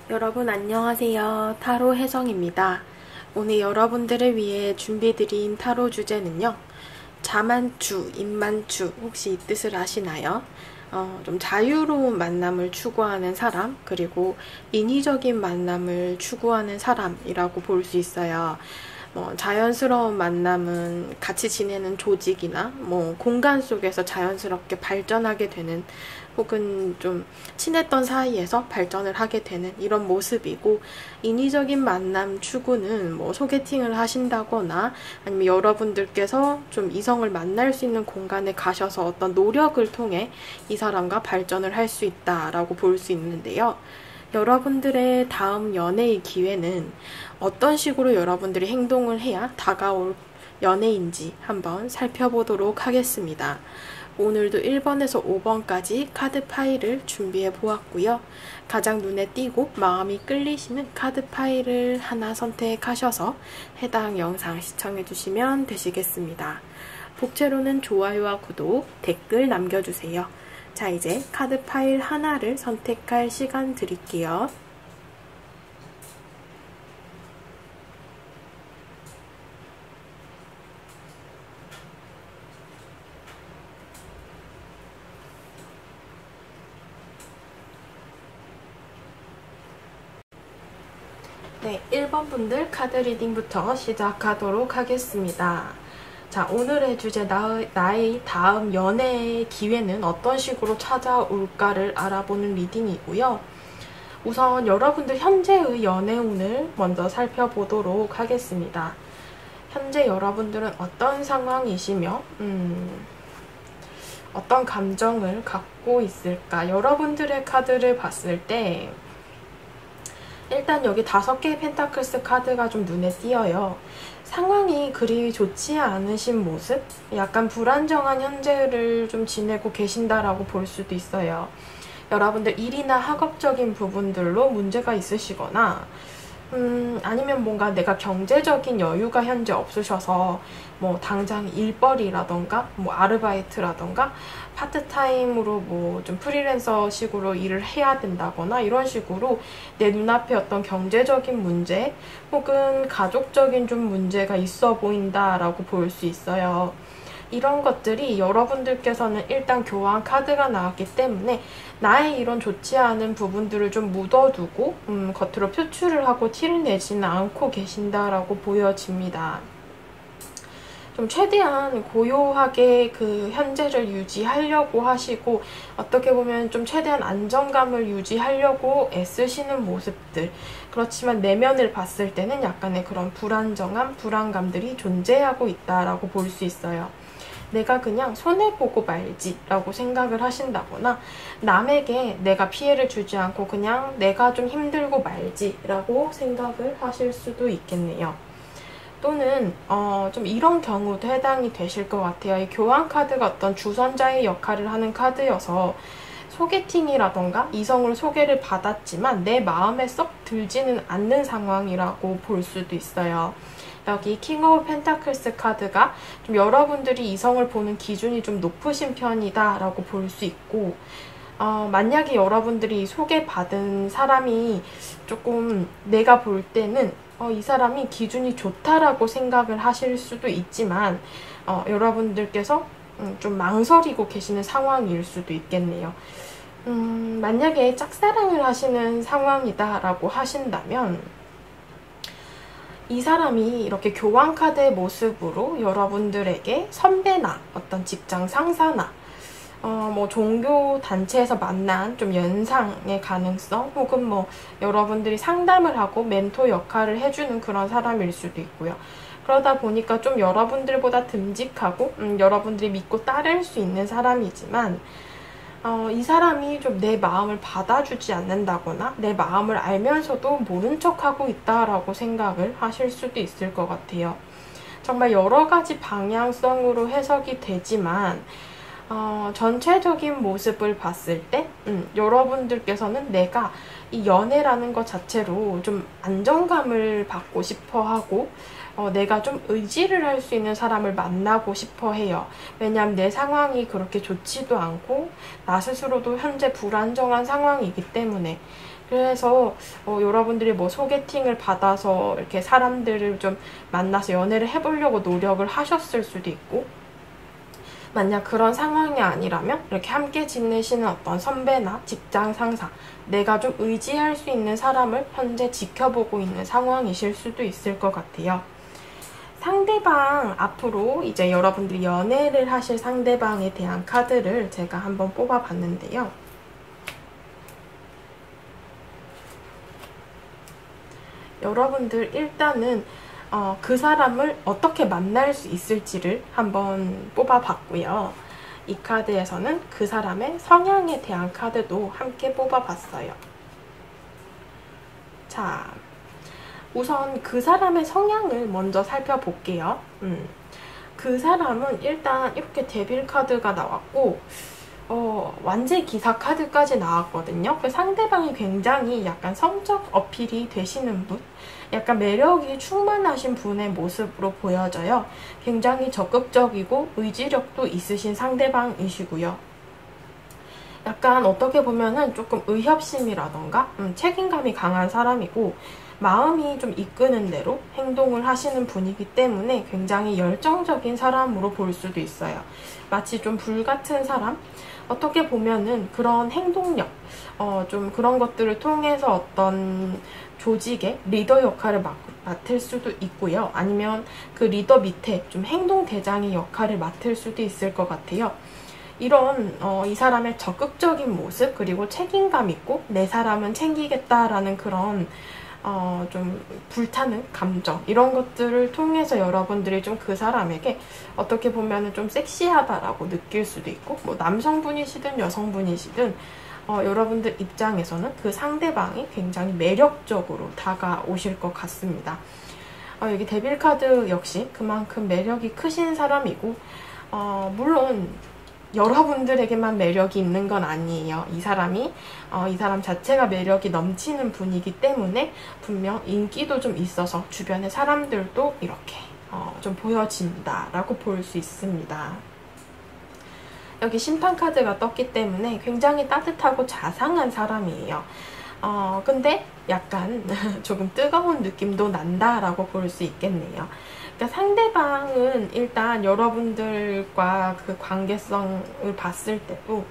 여러분 안녕하세요. 타로 혜성입니다. 오늘 여러분들을 위해 준비드린 타로 주제는요. 자만추, 입만추 혹시 이 뜻을 아시나요? 좀 자유로운 만남을 추구하는 사람, 그리고 인위적인 만남을 추구하는 사람이라고 볼 수 있어요. 자연스러운 만남은 같이 지내는 조직이나 공간 속에서 자연스럽게 발전하게 되는, 혹은 좀 친했던 사이에서 발전을 하게 되는 이런 모습이고, 인위적인 만남 추구는 소개팅을 하신다거나 아니면 여러분들께서 좀 이성을 만날 수 있는 공간에 가셔서 어떤 노력을 통해 이 사람과 발전을 할 수 있다라고 볼 수 있는데요. 여러분들의 다음 연애의 기회는 어떤 식으로 여러분들이 행동을 해야 다가올 연애인지 한번 살펴보도록 하겠습니다. 오늘도 1번에서 5번까지 카드 파일을 준비해 보았고요. 가장 눈에 띄고 마음이 끌리시는 카드 파일을 하나 선택하셔서 해당 영상 시청해 주시면 되시겠습니다. 복채로는 좋아요와 구독, 댓글 남겨주세요. 자, 이제 카드 파일 하나를 선택할 시간 드릴게요. 네, 1번 분들 카드 리딩부터 시작하도록 하겠습니다. 자, 오늘의 주제 나의 다음 연애의 기회는 어떤 식으로 찾아올까를 알아보는 리딩이고요. 우선 여러분들 현재의 연애운을 먼저 살펴보도록 하겠습니다. 현재 여러분들은 어떤 상황이시며 어떤 감정을 갖고 있을까? 여러분들의 카드를 봤을 때 일단 여기 5개의 펜타클스 카드가 좀 눈에 띄어요. 상황이 그리 좋지 않으신 모습? 약간 불안정한 현재를 좀 지내고 계신다라고 볼 수도 있어요. 여러분들 일이나 학업적인 부분들로 문제가 있으시거나 아니면 뭔가 내가 경제적인 여유가 현재 없으셔서 당장 일벌이라던가 아르바이트라던가 파트타임으로 좀 프리랜서 식으로 일을 해야 된다거나 이런 식으로 내 눈앞에 어떤 경제적인 문제 혹은 가족적인 좀 문제가 있어 보인다라고 볼 수 있어요. 이런 것들이 여러분들께서는 일단 교환 카드가 나왔기 때문에 나의 이런 좋지 않은 부분들을 좀 묻어두고 겉으로 표출을 하고 티를 내지는 않고 계신다라고 보여집니다. 좀 최대한 고요하게 그 현재를 유지하려고 하시고, 어떻게 보면 좀 최대한 안정감을 유지하려고 애쓰시는 모습들, 그렇지만 내면을 봤을 때는 약간의 그런 불안정함, 불안감들이 존재하고 있다라고 볼 수 있어요. 내가 그냥 손해보고 말지 라고 생각을 하신다거나, 남에게 내가 피해를 주지 않고 그냥 내가 좀 힘들고 말지 라고 생각을 하실 수도 있겠네요. 또는 좀 이런 경우도 해당이 되실 것 같아요. 이 교환 카드가 어떤 주선자의 역할을 하는 카드여서 소개팅이라던가 이성을 소개를 받았지만 내 마음에 썩 들지는 않는 상황이라고 볼 수도 있어요. 여기 킹 오브 펜타클스 카드가 좀 여러분들이 이성을 보는 기준이 좀 높으신 편이다 라고 볼 수 있고, 만약에 여러분들이 소개받은 사람이 조금 내가 볼 때는 이 사람이 기준이 좋다라고 생각을 하실 수도 있지만 여러분들께서 좀 망설이고 계시는 상황일 수도 있겠네요. 만약에 짝사랑을 하시는 상황이다 라고 하신다면 이 사람이 이렇게 교환 카드의 모습으로 여러분들에게 선배나 어떤 직장 상사나 종교 단체에서 만난 좀 연상의 가능성, 혹은 여러분들이 상담을 하고 멘토 역할을 해주는 그런 사람일 수도 있고요. 그러다 보니까 좀 여러분들보다 듬직하고 여러분들이 믿고 따를 수 있는 사람이지만 이 사람이 좀 내 마음을 받아주지 않는다거나 내 마음을 알면서도 모른 척하고 있다라고 생각을 하실 수도 있을 것 같아요. 정말 여러 가지 방향성으로 해석이 되지만 전체적인 모습을 봤을 때 여러분들께서는 내가 이 연애라는 것 자체로 좀 안정감을 받고 싶어 하고 내가 좀 의지를 할 수 있는 사람을 만나고 싶어 해요. 왜냐하면 내 상황이 그렇게 좋지도 않고 나 스스로도 현재 불안정한 상황이기 때문에 그래서 여러분들이 뭐 소개팅을 받아서 이렇게 사람들을 좀 만나서 연애를 해보려고 노력을 하셨을 수도 있고, 만약 그런 상황이 아니라면 이렇게 함께 지내시는 어떤 선배나 직장 상사, 내가 좀 의지할 수 있는 사람을 현재 지켜보고 있는 상황이실 수도 있을 것 같아요. 상대방, 앞으로 이제 여러분들이 연애를 하실 상대방에 대한 카드를 제가 한번 뽑아봤는데요. 여러분들 일단은 그 사람을 어떻게 만날 수 있을지를 한번 뽑아봤고요. 이 카드에서는 그 사람의 성향에 대한 카드도 함께 뽑아봤어요. 자, 우선 그 사람의 성향을 먼저 살펴볼게요. 그 사람은 일단 이렇게 데빌 카드가 나왔고, 완제 기사 카드까지 나왔거든요. 그 상대방이 굉장히 약간 성적 어필이 되시는 분, 약간 매력이 충만하신 분의 모습으로 보여져요. 굉장히 적극적이고 의지력도 있으신 상대방이시고요. 약간 어떻게 보면은 조금 의협심이라던가 책임감이 강한 사람이고, 마음이 좀 이끄는 대로 행동을 하시는 분이기 때문에 굉장히 열정적인 사람으로 볼 수도 있어요. 마치 좀 불같은 사람? 어떻게 보면은 그런 행동력, 좀 그런 것들을 통해서 어떤 조직의 리더 역할을 맡을 수도 있고요. 아니면 그 리더 밑에 좀 행동대장의 역할을 맡을 수도 있을 것 같아요. 이런 이 사람의 적극적인 모습, 그리고 책임감 있고 내 사람은 챙기겠다라는 그런 좀 불타는 감정, 이런 것들을 통해서 여러분들이 좀 그 사람에게 어떻게 보면 좀 섹시하다라고 느낄 수도 있고, 뭐 남성분이시든 여성분이시든 여러분들 입장에서는 그 상대방이 굉장히 매력적으로 다가오실 것 같습니다. 여기 데빌 카드 역시 그만큼 매력이 크신 사람이고, 물론 여러분들에게만 매력이 있는 건 아니에요. 이 사람 자체가 매력이 넘치는 분이기 때문에 분명 인기도 좀 있어서 주변의 사람들도 이렇게 좀 보여진다라고 볼 수 있습니다. 여기 심판 카드가 떴기 때문에 굉장히 따뜻하고 자상한 사람이에요. 근데 약간 조금 뜨거운 느낌도 난다라고 볼 수 있겠네요. 그러니까 상대방은 일단 여러분들과 그 관계성을 봤을 때도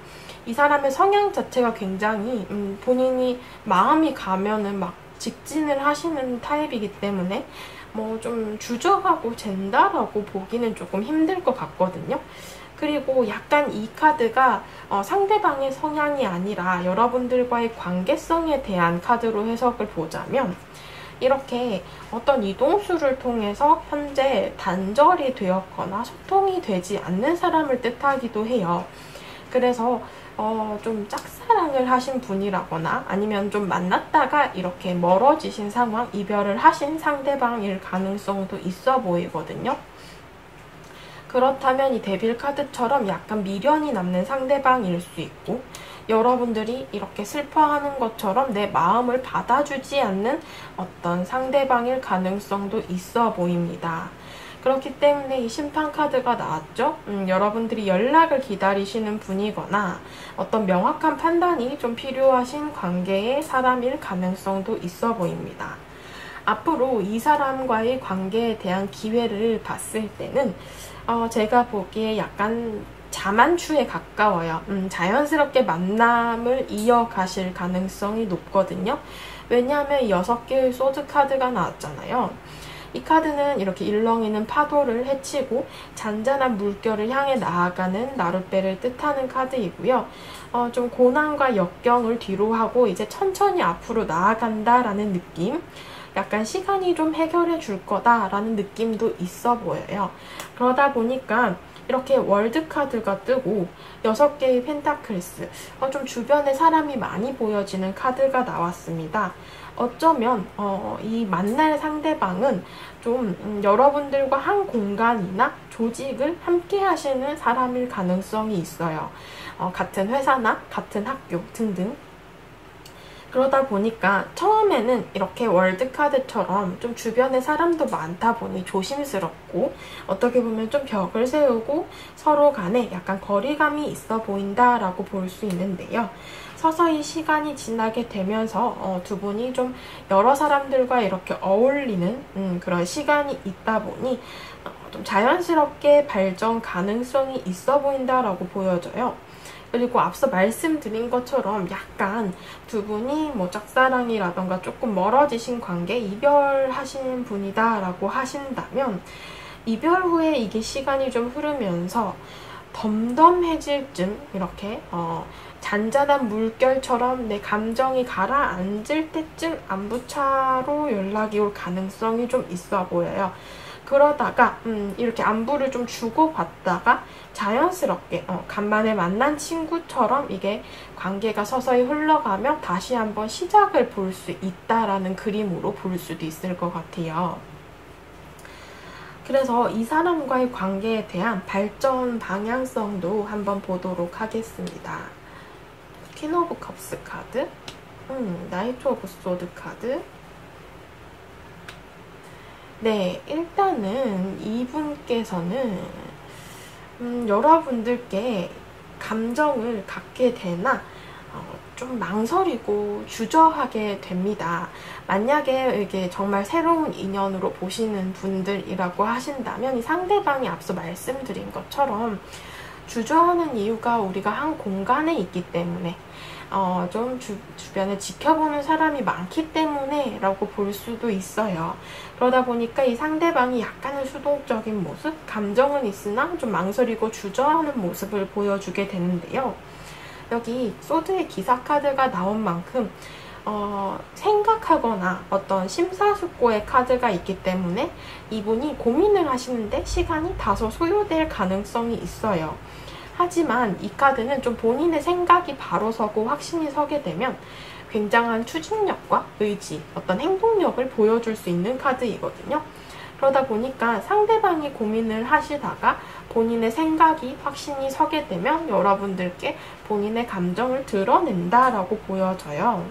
이 사람의 성향 자체가 굉장히 본인이 마음이 가면은 막 직진을 하시는 타입이기 때문에 뭐 좀 주저하고 잰다라고 보기는 조금 힘들 것 같거든요. 그리고 약간 이 카드가 상대방의 성향이 아니라 여러분들과의 관계성에 대한 카드로 해석을 보자면, 이렇게 어떤 이동수를 통해서 현재 단절이 되었거나 소통이 되지 않는 사람을 뜻하기도 해요. 그래서 좀 짝사랑을 하신 분이라거나 아니면 좀 만났다가 이렇게 멀어지신 상황, 이별을 하신 상대방일 가능성도 있어 보이거든요. 그렇다면 이 데빌 카드처럼 약간 미련이 남는 상대방일 수 있고, 여러분들이 이렇게 슬퍼하는 것처럼 내 마음을 받아주지 않는 어떤 상대방일 가능성도 있어 보입니다. 그렇기 때문에 이 심판 카드가 나왔죠. 여러분들이 연락을 기다리시는 분이거나 어떤 명확한 판단이 좀 필요하신 관계의 사람일 가능성도 있어 보입니다. 앞으로 이 사람과의 관계에 대한 기회를 봤을 때는 제가 보기에 약간 자만추에 가까워요. 자연스럽게 만남을 이어가실 가능성이 높거든요. 왜냐하면 6개의 소드 카드가 나왔잖아요. 이 카드는 이렇게 일렁이는 파도를 헤치고 잔잔한 물결을 향해 나아가는 나룻배를 뜻하는 카드이고요. 좀 고난과 역경을 뒤로하고 이제 천천히 앞으로 나아간다라는 느낌, 약간 시간이 좀 해결해 줄 거다라는 느낌도 있어 보여요. 그러다 보니까 이렇게 월드 카드가 뜨고 6개의 펜타클스, 좀 주변에 사람이 많이 보여지는 카드가 나왔습니다. 어쩌면 이 만날 상대방은 좀 여러분들과 한 공간이나 조직을 함께 하시는 사람일 가능성이 있어요. 같은 회사나 같은 학교 등등. 그러다 보니까 처음에는 이렇게 월드카드처럼 좀 주변에 사람도 많다 보니 조심스럽고 어떻게 보면 좀 벽을 세우고 서로 간에 약간 거리감이 있어 보인다라고 볼 수 있는데요. 서서히 시간이 지나게 되면서 두 분이 좀 여러 사람들과 이렇게 어울리는 그런 시간이 있다 보니 좀 자연스럽게 발전 가능성이 있어 보인다라고 보여져요. 그리고 앞서 말씀드린 것처럼 약간 두 분이 뭐 짝사랑이라던가 조금 멀어지신 관계, 이별하신 분이다 라고 하신다면 이별 후에 이게 시간이 좀 흐르면서 덤덤해질 쯤 이렇게 잔잔한 물결처럼 내 감정이 가라앉을 때쯤 안부차로 연락이 올 가능성이 좀 있어 보여요. 그러다가 이렇게 안부를 좀 주고받다가 자연스럽게 간만에 만난 친구처럼 이게 관계가 서서히 흘러가며 다시 한번 시작을 볼 수 있다라는 그림으로 볼 수도 있을 것 같아요. 그래서 이 사람과의 관계에 대한 발전 방향성도 한번 보도록 하겠습니다. 퀸 오브 컵스 카드, 나이트 오브 소드 카드. 네, 일단은 이분께서는 여러분들께 감정을 갖게 되나 좀 망설이고 주저하게 됩니다. 만약에 이게 정말 새로운 인연으로 보시는 분들이라고 하신다면 이 상대방이 앞서 말씀드린 것처럼 주저하는 이유가 우리가 한 공간에 있기 때문에 좀 주변에 지켜보는 사람이 많기 때문에 라고 볼 수도 있어요. 그러다 보니까 이 상대방이 약간은 수동적인 모습, 감정은 있으나 좀 망설이고 주저하는 모습을 보여주게 되는데요. 여기 소드의 기사 카드가 나온 만큼 생각하거나 어떤 심사숙고의 카드가 있기 때문에 이분이 고민을 하시는데 시간이 다소 소요될 가능성이 있어요. 하지만 이 카드는 좀 본인의 생각이 바로 서고 확신이 서게 되면 굉장한 추진력과 의지, 어떤 행동력을 보여줄 수 있는 카드이거든요. 그러다 보니까 상대방이 고민을 하시다가 본인의 생각이 확신이 서게 되면 여러분들께 본인의 감정을 드러낸다라고 보여져요.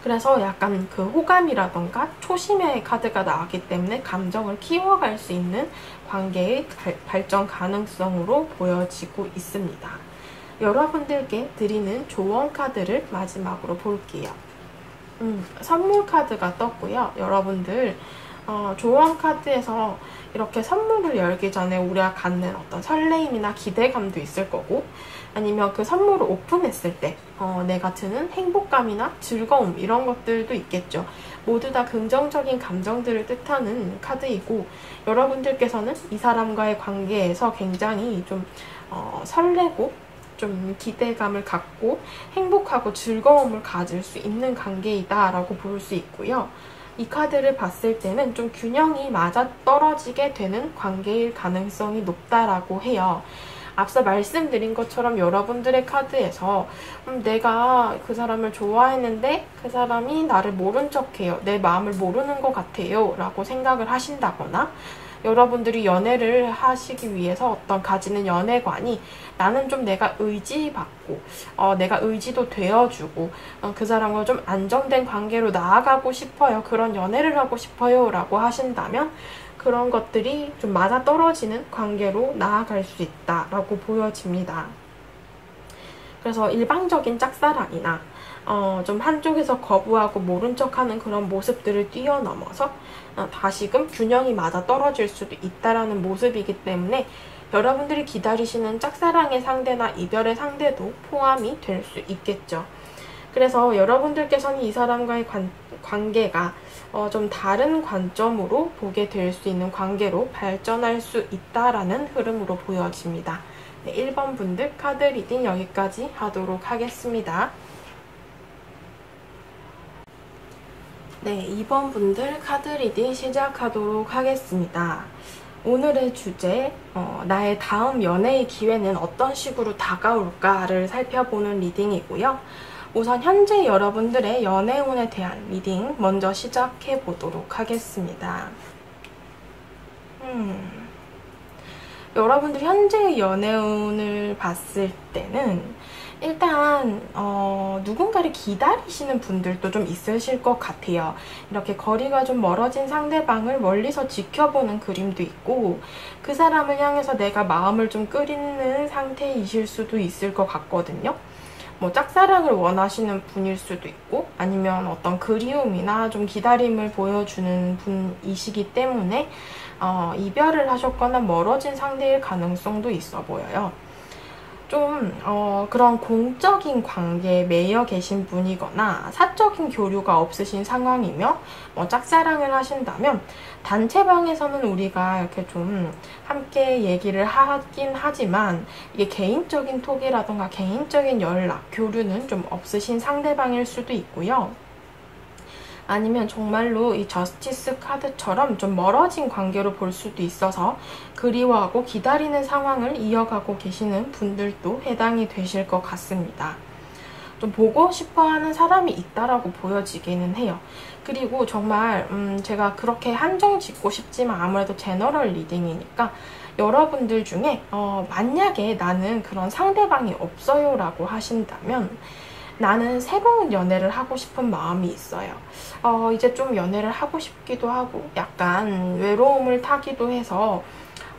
그래서 약간 그 호감이라던가 초심의 카드가 나왔기 때문에 감정을 키워갈 수 있는 관계의 발전 가능성으로 보여지고 있습니다. 여러분들께 드리는 조언 카드를 마지막으로 볼게요. 선물 카드가 떴고요. 여러분들 조언 카드에서 이렇게 선물을 열기 전에 우리가 갖는 어떤 설레임이나 기대감도 있을 거고 아니면 그 선물을 오픈했을 때 내가 드는 행복감이나 즐거움 이런 것들도 있겠죠. 모두 다 긍정적인 감정들을 뜻하는 카드이고 여러분들께서는 이 사람과의 관계에서 굉장히 좀 설레고 좀 기대감을 갖고 행복하고 즐거움을 가질 수 있는 관계이다 라고 볼 수 있고요. 이 카드를 봤을 때는 좀 균형이 맞아떨어지게 되는 관계일 가능성이 높다라고 해요. 앞서 말씀드린 것처럼 여러분들의 카드에서 내가 그 사람을 좋아했는데 그 사람이 나를 모른 척해요. 내 마음을 모르는 것 같아요. 라고 생각을 하신다거나 여러분들이 연애를 하시기 위해서 어떤 가지는 연애관이 나는 좀 내가 의지받고 내가 의지도 되어주고 그 사람과 좀 안정된 관계로 나아가고 싶어요. 그런 연애를 하고 싶어요. 라고 하신다면 그런 것들이 좀 맞아떨어지는 관계로 나아갈 수 있다라고 보여집니다. 그래서 일방적인 짝사랑이나 좀 한쪽에서 거부하고 모른 척하는 그런 모습들을 뛰어넘어서 다시금 균형이 맞아떨어질 수도 있다라는 모습이기 때문에 여러분들이 기다리시는 짝사랑의 상대나 이별의 상대도 포함이 될 수 있겠죠. 그래서 여러분들께서는 이 사람과의 관계가 좀 다른 관점으로 보게 될 수 있는 관계로 발전할 수 있다라는 흐름으로 보여집니다. 네, 1번 분들 카드 리딩 여기까지 하도록 하겠습니다. 네, 2번 분들 카드 리딩 시작하도록 하겠습니다. 오늘의 주제, 나의 다음 연애의 기회는 어떤 식으로 다가올까를 살펴보는 리딩이고요. 우선 현재 여러분들의 연애운에 대한 리딩 먼저 시작해 보도록 하겠습니다. 여러분들 현재의 연애운을 봤을 때는 일단 누군가를 기다리시는 분들도 좀 있으실 것 같아요. 이렇게 거리가 좀 멀어진 상대방을 멀리서 지켜보는 그림도 있고, 그 사람을 향해서 내가 마음을 좀 끓이는 상태이실 수도 있을 것 같거든요. 뭐 짝사랑을 원하시는 분일 수도 있고, 아니면 어떤 그리움이나 좀 기다림을 보여주는 분이시기 때문에 이별을 하셨거나 멀어진 상대일 가능성도 있어 보여요. 좀 그런 공적인 관계에 매여 계신 분이거나 사적인 교류가 없으신 상황이며 짝사랑을 하신다면, 단체방에서는 우리가 이렇게 좀 함께 얘기를 하긴 하지만 이게 개인적인 톡이라던가 개인적인 연락, 교류는 좀 없으신 상대방일 수도 있고요. 아니면 정말로 이 저스티스 카드처럼 좀 멀어진 관계로 볼 수도 있어서 그리워하고 기다리는 상황을 이어가고 계시는 분들도 해당이 되실 것 같습니다. 좀 보고 싶어하는 사람이 있다라고 보여지기는 해요. 그리고 정말 제가 그렇게 한정 짓고 싶지만 아무래도 제너럴 리딩이니까 여러분들 중에 만약에 나는 그런 상대방이 없어요 라고 하신다면, 나는 새로운 연애를 하고 싶은 마음이 있어요. 이제 좀 연애를 하고 싶기도 하고 약간 외로움을 타기도 해서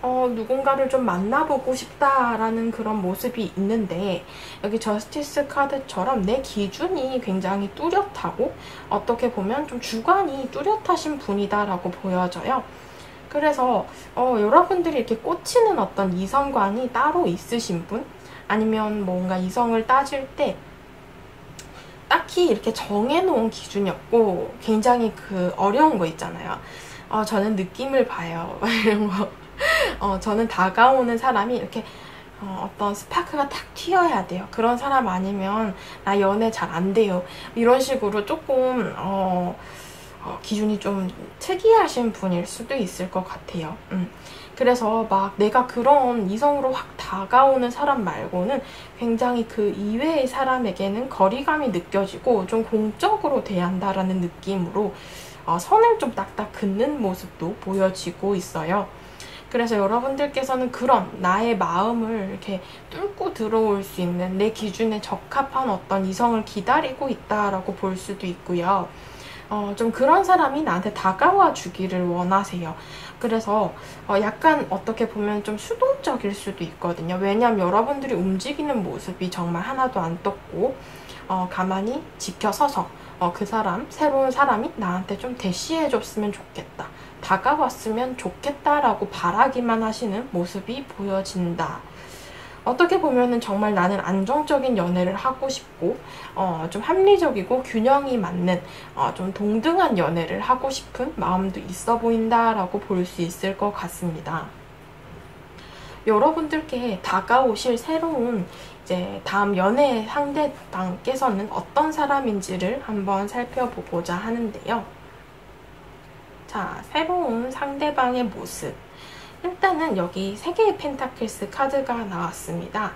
누군가를 좀 만나보고 싶다라는 그런 모습이 있는데, 여기 저스티스 카드처럼 내 기준이 굉장히 뚜렷하고 어떻게 보면 좀 주관이 뚜렷하신 분이다라고 보여져요. 그래서 여러분들이 이렇게 꽂히는 어떤 이성관이 따로 있으신 분, 아니면 뭔가 이성을 따질 때 딱히 이렇게 정해놓은 기준이 없고 굉장히 그 어려운 거 있잖아요. 저는 느낌을 봐요. 이런 거. 저는 다가오는 사람이 이렇게 어떤 스파크가 탁 튀어야 돼요. 그런 사람 아니면 나 연애 잘 안 돼요. 이런 식으로 조금 기준이 좀 특이하신 분일 수도 있을 것 같아요. 그래서 막 내가 그런 이성으로 확 다가오는 사람 말고는 굉장히 그 이외의 사람에게는 거리감이 느껴지고 좀 공적으로 대한다라는 느낌으로 선을 좀 딱딱 긋는 모습도 보여지고 있어요. 그래서 여러분들께서는 그런 나의 마음을 이렇게 뚫고 들어올 수 있는 내 기준에 적합한 어떤 이성을 기다리고 있다라고 볼 수도 있고요. 좀 그런 사람이 나한테 다가와 주기를 원하세요. 그래서 약간 어떻게 보면 좀 수동적일 수도 있거든요. 왜냐하면 여러분들이 움직이는 모습이 정말 하나도 안 떴고 가만히 지켜서서 그 사람, 새로운 사람이 나한테 좀 대시해줬으면 좋겠다, 다가왔으면 좋겠다라고 바라기만 하시는 모습이 보여진다. 어떻게 보면은 정말 나는 안정적인 연애를 하고 싶고 좀 합리적이고 균형이 맞는 좀 동등한 연애를 하고 싶은 마음도 있어 보인다라고 볼 수 있을 것 같습니다. 여러분들께 다가오실 새로운 이제 다음 연애 상대방께서는 어떤 사람인지를 한번 살펴보고자 하는데요. 자, 새로운 상대방의 모습. 일단은 여기 3개의 펜타클스 카드가 나왔습니다.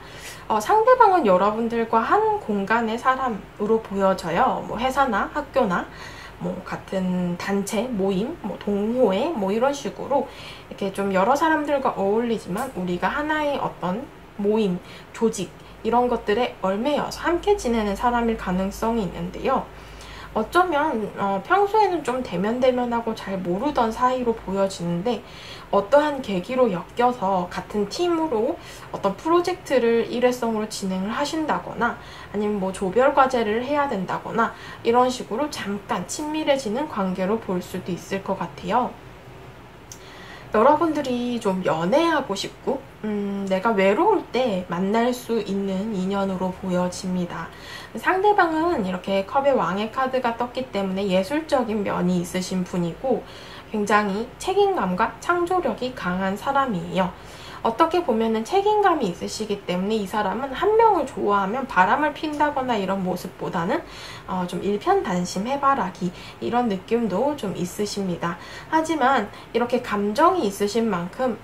상대방은 여러분들과 한 공간의 사람으로 보여져요. 뭐 회사나 학교나 뭐 같은 단체, 모임, 뭐 동호회, 뭐 이런 식으로 이렇게 좀 여러 사람들과 어울리지만 우리가 하나의 어떤 모임, 조직 이런 것들에 얽매여서 함께 지내는 사람일 가능성이 있는데요. 어쩌면 평소에는 좀 대면대면하고 잘 모르던 사이로 보여지는데 어떠한 계기로 엮여서 같은 팀으로 어떤 프로젝트를 일회성으로 진행을 하신다거나 아니면 뭐 조별 과제를 해야 된다거나 이런 식으로 잠깐 친밀해지는 관계로 볼 수도 있을 것 같아요. 여러분들이 좀 연애하고 싶고 내가 외로울 때 만날 수 있는 인연으로 보여집니다. 상대방은 이렇게 컵의 왕의 카드가 떴기 때문에 예술적인 면이 있으신 분이고 굉장히 책임감과 창조력이 강한 사람이에요. 어떻게 보면은 책임감이 있으시기 때문에 이 사람은 한 명을 좋아하면 바람을 핀다거나 이런 모습보다는 좀 일편단심 해바라기 이런 느낌도 좀 있으십니다. 하지만 이렇게 감정이 있으신 만큼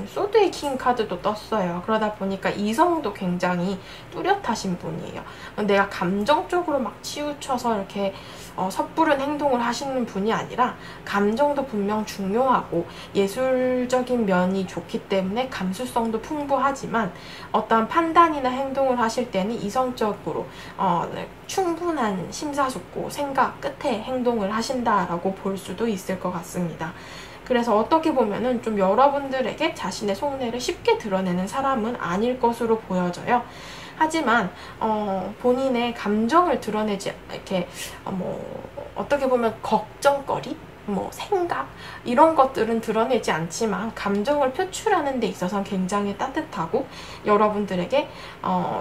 소드의 킹 카드도 떴어요. 그러다 보니까 이성도 굉장히 뚜렷하신 분이에요. 내가 감정적으로 막 치우쳐서 이렇게 섣부른 행동을 하시는 분이 아니라 감정도 분명 중요하고 예술적인 면이 좋기 때문에 감수성도 풍부하지만 어떠한 판단이나 행동을 하실 때는 이성적으로 충분한 심사숙고 생각 끝에 행동을 하신다라고 볼 수도 있을 것 같습니다. 그래서 어떻게 보면은 좀 여러분들에게 자신의 속내를 쉽게 드러내는 사람은 아닐 것으로 보여져요. 하지만 본인의 감정을 드러내지 이렇게 어떻게 보면 걱정거리, 생각 이런 것들은 드러내지 않지만 감정을 표출하는 데 있어서는 굉장히 따뜻하고 여러분들에게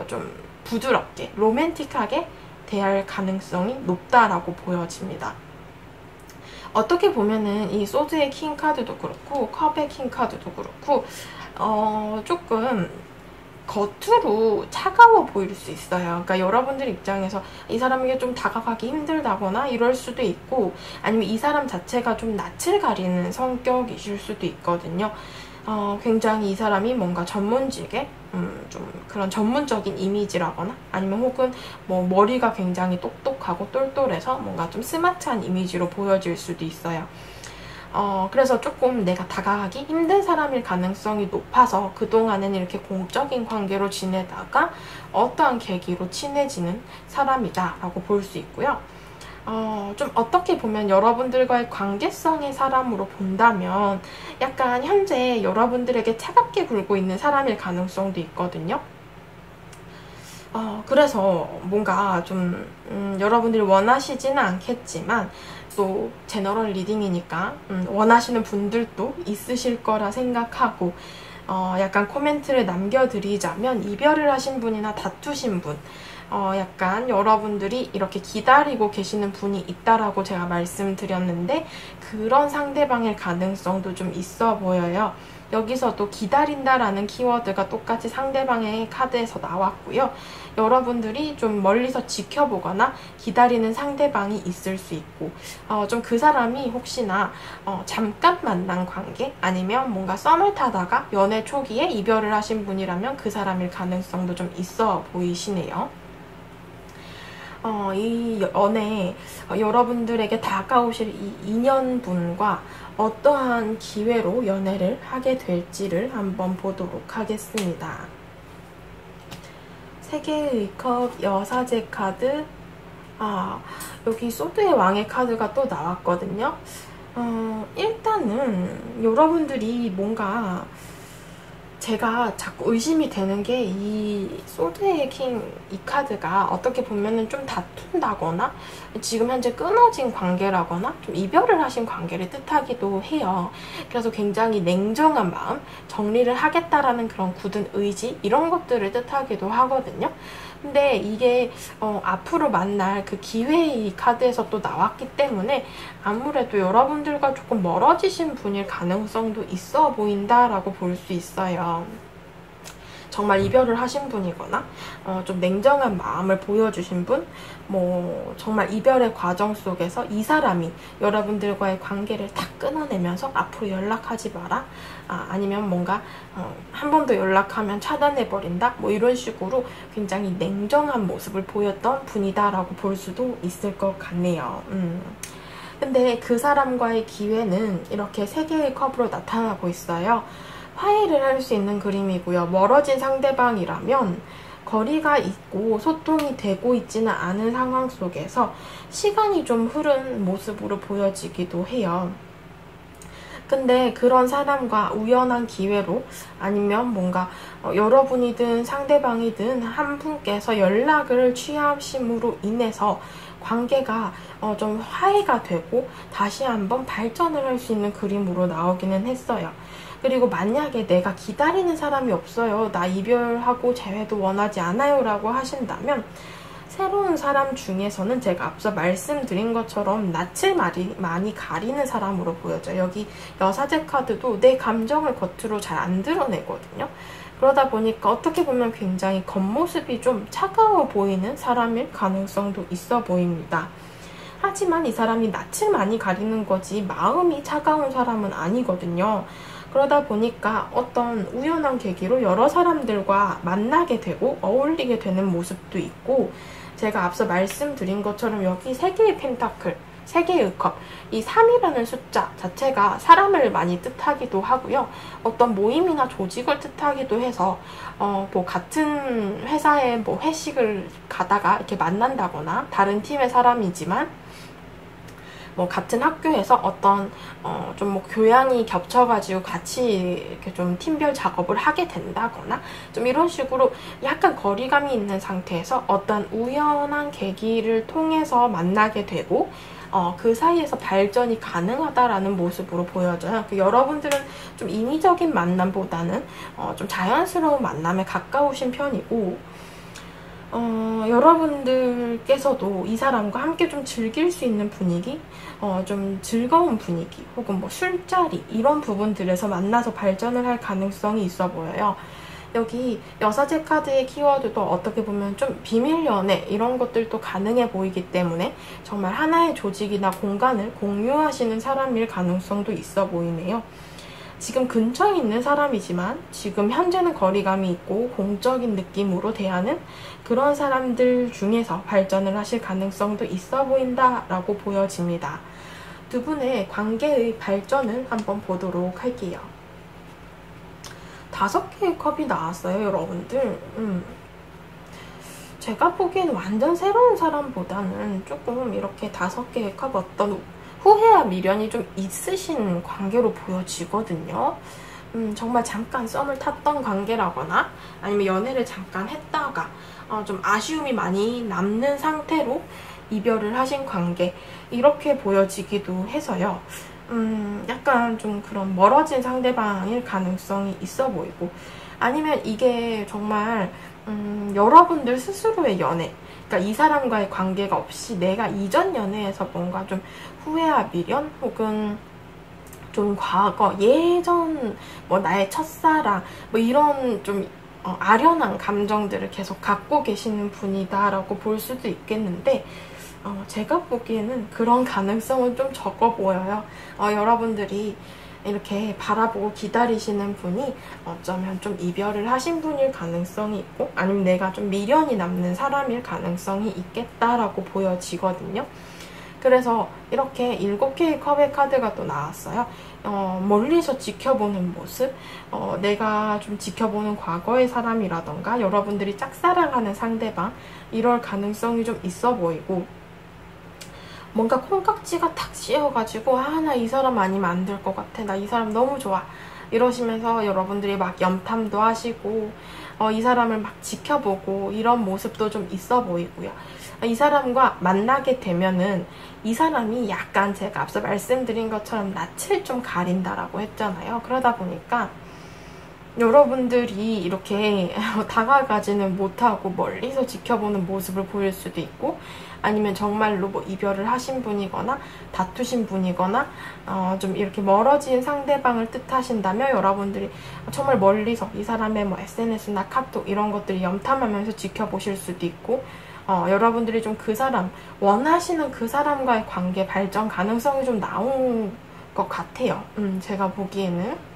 좀 부드럽게 로맨틱하게 대할 가능성이 높다라고 보여집니다. 어떻게 보면은 이 소드의 킹 카드도 그렇고 컵의 킹 카드도 그렇고 조금 겉으로 차가워 보일 수 있어요. 그러니까 여러분들 입장에서 이 사람에게 좀 다가가기 힘들다거나 이럴 수도 있고, 아니면 이 사람 자체가 좀 낯을 가리는 성격이실 수도 있거든요. 굉장히 이 사람이 뭔가 전문직에 좀 그런 전문적인 이미지라거나 아니면 혹은 뭐 머리가 굉장히 똑똑하고 똘똘해서 뭔가 좀 스마트한 이미지로 보여질 수도 있어요. 그래서 조금 내가 다가가기 힘든 사람일 가능성이 높아서 그동안은 이렇게 공적인 관계로 지내다가 어떠한 계기로 친해지는 사람이다 라고 볼 수 있고요. 좀 어떻게 보면 여러분들과의 관계성의 사람으로 본다면 약간 현재 여러분들에게 차갑게 굴고 있는 사람일 가능성도 있거든요. 그래서 뭔가 좀 여러분들이 원하시지는 않겠지만 또 제너럴 리딩이니까 원하시는 분들도 있으실 거라 생각하고 약간 코멘트를 남겨드리자면 이별을 하신 분이나 다투신 분 약간 여러분들이 이렇게 기다리고 계시는 분이 있다라고 제가 말씀드렸는데 그런 상대방일 가능성도 좀 있어 보여요. 여기서도 기다린다라는 키워드가 똑같이 상대방의 카드에서 나왔고요. 여러분들이 좀 멀리서 지켜보거나 기다리는 상대방이 있을 수 있고 좀 그 사람이 혹시나 잠깐 만난 관계 아니면 뭔가 썸을 타다가 연애 초기에 이별을 하신 분이라면 그 사람일 가능성도 좀 있어 보이시네요. 이 연애 여러분들에게 다가오실 이 인연분과 어떠한 기회로 연애를 하게 될지를 한번 보도록 하겠습니다. 세계의 컵, 여사제 카드, 여기 소드의 왕의 카드가 또 나왔거든요. 일단은 여러분들이 뭔가 제가 자꾸 의심이 되는 게 이 소드의 킹 이 카드가 어떻게 보면은 좀 다툰다거나 지금 현재 끊어진 관계라거나 좀 이별을 하신 관계를 뜻하기도 해요. 그래서 굉장히 냉정한 마음, 정리를 하겠다라는 그런 굳은 의지 이런 것들을 뜻하기도 하거든요. 근데 이게 앞으로 만날 그 기회의 카드에서 또 나왔기 때문에 아무래도 여러분들과 조금 멀어지신 분일 가능성도 있어 보인다라고 볼 수 있어요. 정말 이별을 하신 분이거나 좀 냉정한 마음을 보여주신 분, 정말 이별의 과정 속에서 이 사람이 여러분들과의 관계를 다 끊어내면서 앞으로 연락하지 마라, 아니면 뭔가 한 번 더 연락하면 차단해버린다, 이런 식으로 굉장히 냉정한 모습을 보였던 분이다라고 볼 수도 있을 것 같네요. 근데 그 사람과의 기회는 이렇게 3개의 컵으로 나타나고 있어요. 화해를 할 수 있는 그림이고요. 멀어진 상대방이라면 거리가 있고 소통이 되고 있지는 않은 상황 속에서 시간이 좀 흐른 모습으로 보여지기도 해요. 근데 그런 사람과 우연한 기회로 아니면 뭔가 여러분이든 상대방이든 한 분께서 연락을 취하심으로 인해서 관계가 좀 화해가 되고 다시 한번 발전을 할 수 있는 그림으로 나오기는 했어요. 그리고 만약에 내가 기다리는 사람이 없어요, 나 이별하고 재회도 원하지 않아요 라고 하신다면 새로운 사람 중에서는 제가 앞서 말씀드린 것처럼 낯을 많이 가리는 사람으로 보여져요. 여기 여사제 카드도 내 감정을 겉으로 잘 안 드러내거든요. 그러다 보니까 어떻게 보면 굉장히 겉모습이 좀 차가워 보이는 사람일 가능성도 있어 보입니다. 하지만 이 사람이 낯을 많이 가리는 거지 마음이 차가운 사람은 아니거든요. 그러다 보니까 어떤 우연한 계기로 여러 사람들과 만나게 되고 어울리게 되는 모습도 있고, 제가 앞서 말씀드린 것처럼 여기 3개의 펜타클, 3개의 컵. 이 3이라는 숫자 자체가 사람을 많이 뜻하기도 하고요. 어떤 모임이나 조직을 뜻하기도 해서 뭐 같은 회사에 뭐 회식을 가다가 이렇게 만난다거나 다른 팀의 사람이지만 뭐 같은 학교에서 어떤 좀 뭐 교양이 겹쳐가지고 같이 이렇게 좀 팀별 작업을 하게 된다거나 좀 이런 식으로 약간 거리감이 있는 상태에서 어떤 우연한 계기를 통해서 만나게 되고 그 사이에서 발전이 가능하다라는 모습으로 보여져요. 여러분들은 좀 인위적인 만남보다는 좀 자연스러운 만남에 가까우신 편이고 여러분들께서도 이 사람과 함께 좀 즐길 수 있는 분위기, 좀 즐거운 분위기, 혹은 뭐 술자리 이런 부분들에서 만나서 발전을 할 가능성이 있어 보여요. 여기 여사제 카드의 키워드도 어떻게 보면 좀 비밀 연애 이런 것들도 가능해 보이기 때문에 정말 하나의 조직이나 공간을 공유하시는 사람일 가능성도 있어 보이네요. 지금 근처에 있는 사람이지만 지금 현재는 거리감이 있고 공적인 느낌으로 대하는 그런 사람들 중에서 발전을 하실 가능성도 있어 보인다라고 보여집니다. 두 분의 관계의 발전을 한번 보도록 할게요. 5개의 컵이 나왔어요, 여러분들. 제가 보기에는 완전 새로운 사람보다는 조금 이렇게 5개의 컵 어떤 후회와 미련이 좀 있으신 관계로 보여지거든요. 정말 잠깐 썸을 탔던 관계라거나 아니면 연애를 잠깐 했다가 좀 아쉬움이 많이 남는 상태로 이별을 하신 관계 이렇게 보여지기도 해서요. 약간 좀 그런 멀어진 상대방일 가능성이 있어 보이고 아니면 이게 정말 여러분들 스스로의 연애 그러니까 이 사람과의 관계가 없이 내가 이전 연애에서 뭔가 좀 후회와 미련 혹은 좀 과거 예전 뭐 나의 첫사랑 뭐 이런 좀 아련한 감정들을 계속 갖고 계시는 분이다라고 볼 수도 있겠는데 제가 보기에는 그런 가능성은 좀 적어 보여요. 여러분들이 이렇게 바라보고 기다리시는 분이 어쩌면 좀 이별을 하신 분일 가능성이 있고 아니면 내가 좀 미련이 남는 사람일 가능성이 있겠다라고 보여지거든요. 그래서 이렇게 7개의 컵의 카드가 또 나왔어요. 멀리서 지켜보는 모습, 내가 좀 지켜보는 과거의 사람이라던가 여러분들이 짝사랑하는 상대방 이럴 가능성이 좀 있어 보이고 뭔가 콩깍지가 탁 씌어가지고 나 이 사람 아니면 안 될 것 같아. 나 이 사람 너무 좋아. 이러시면서 여러분들이 막 염탐도 하시고 이 사람을 막 지켜보고 이런 모습도 좀 있어 보이고요. 이 사람과 만나게 되면은 이 사람이 약간 제가 앞서 말씀드린 것처럼 낯을 좀 가린다라고 했잖아요. 그러다 보니까 여러분들이 이렇게 다가가지는 못하고 멀리서 지켜보는 모습을 보일 수도 있고 아니면 정말로 뭐 이별을 하신 분이거나 다투신 분이거나 좀 이렇게 멀어진 상대방을 뜻하신다면 여러분들이 정말 멀리서 이 사람의 뭐 SNS나 카톡 이런 것들을 염탐하면서 지켜보실 수도 있고 여러분들이 좀 그 사람 원하시는 그 사람과의 관계 발전 가능성이 좀 나온 것 같아요. 제가 보기에는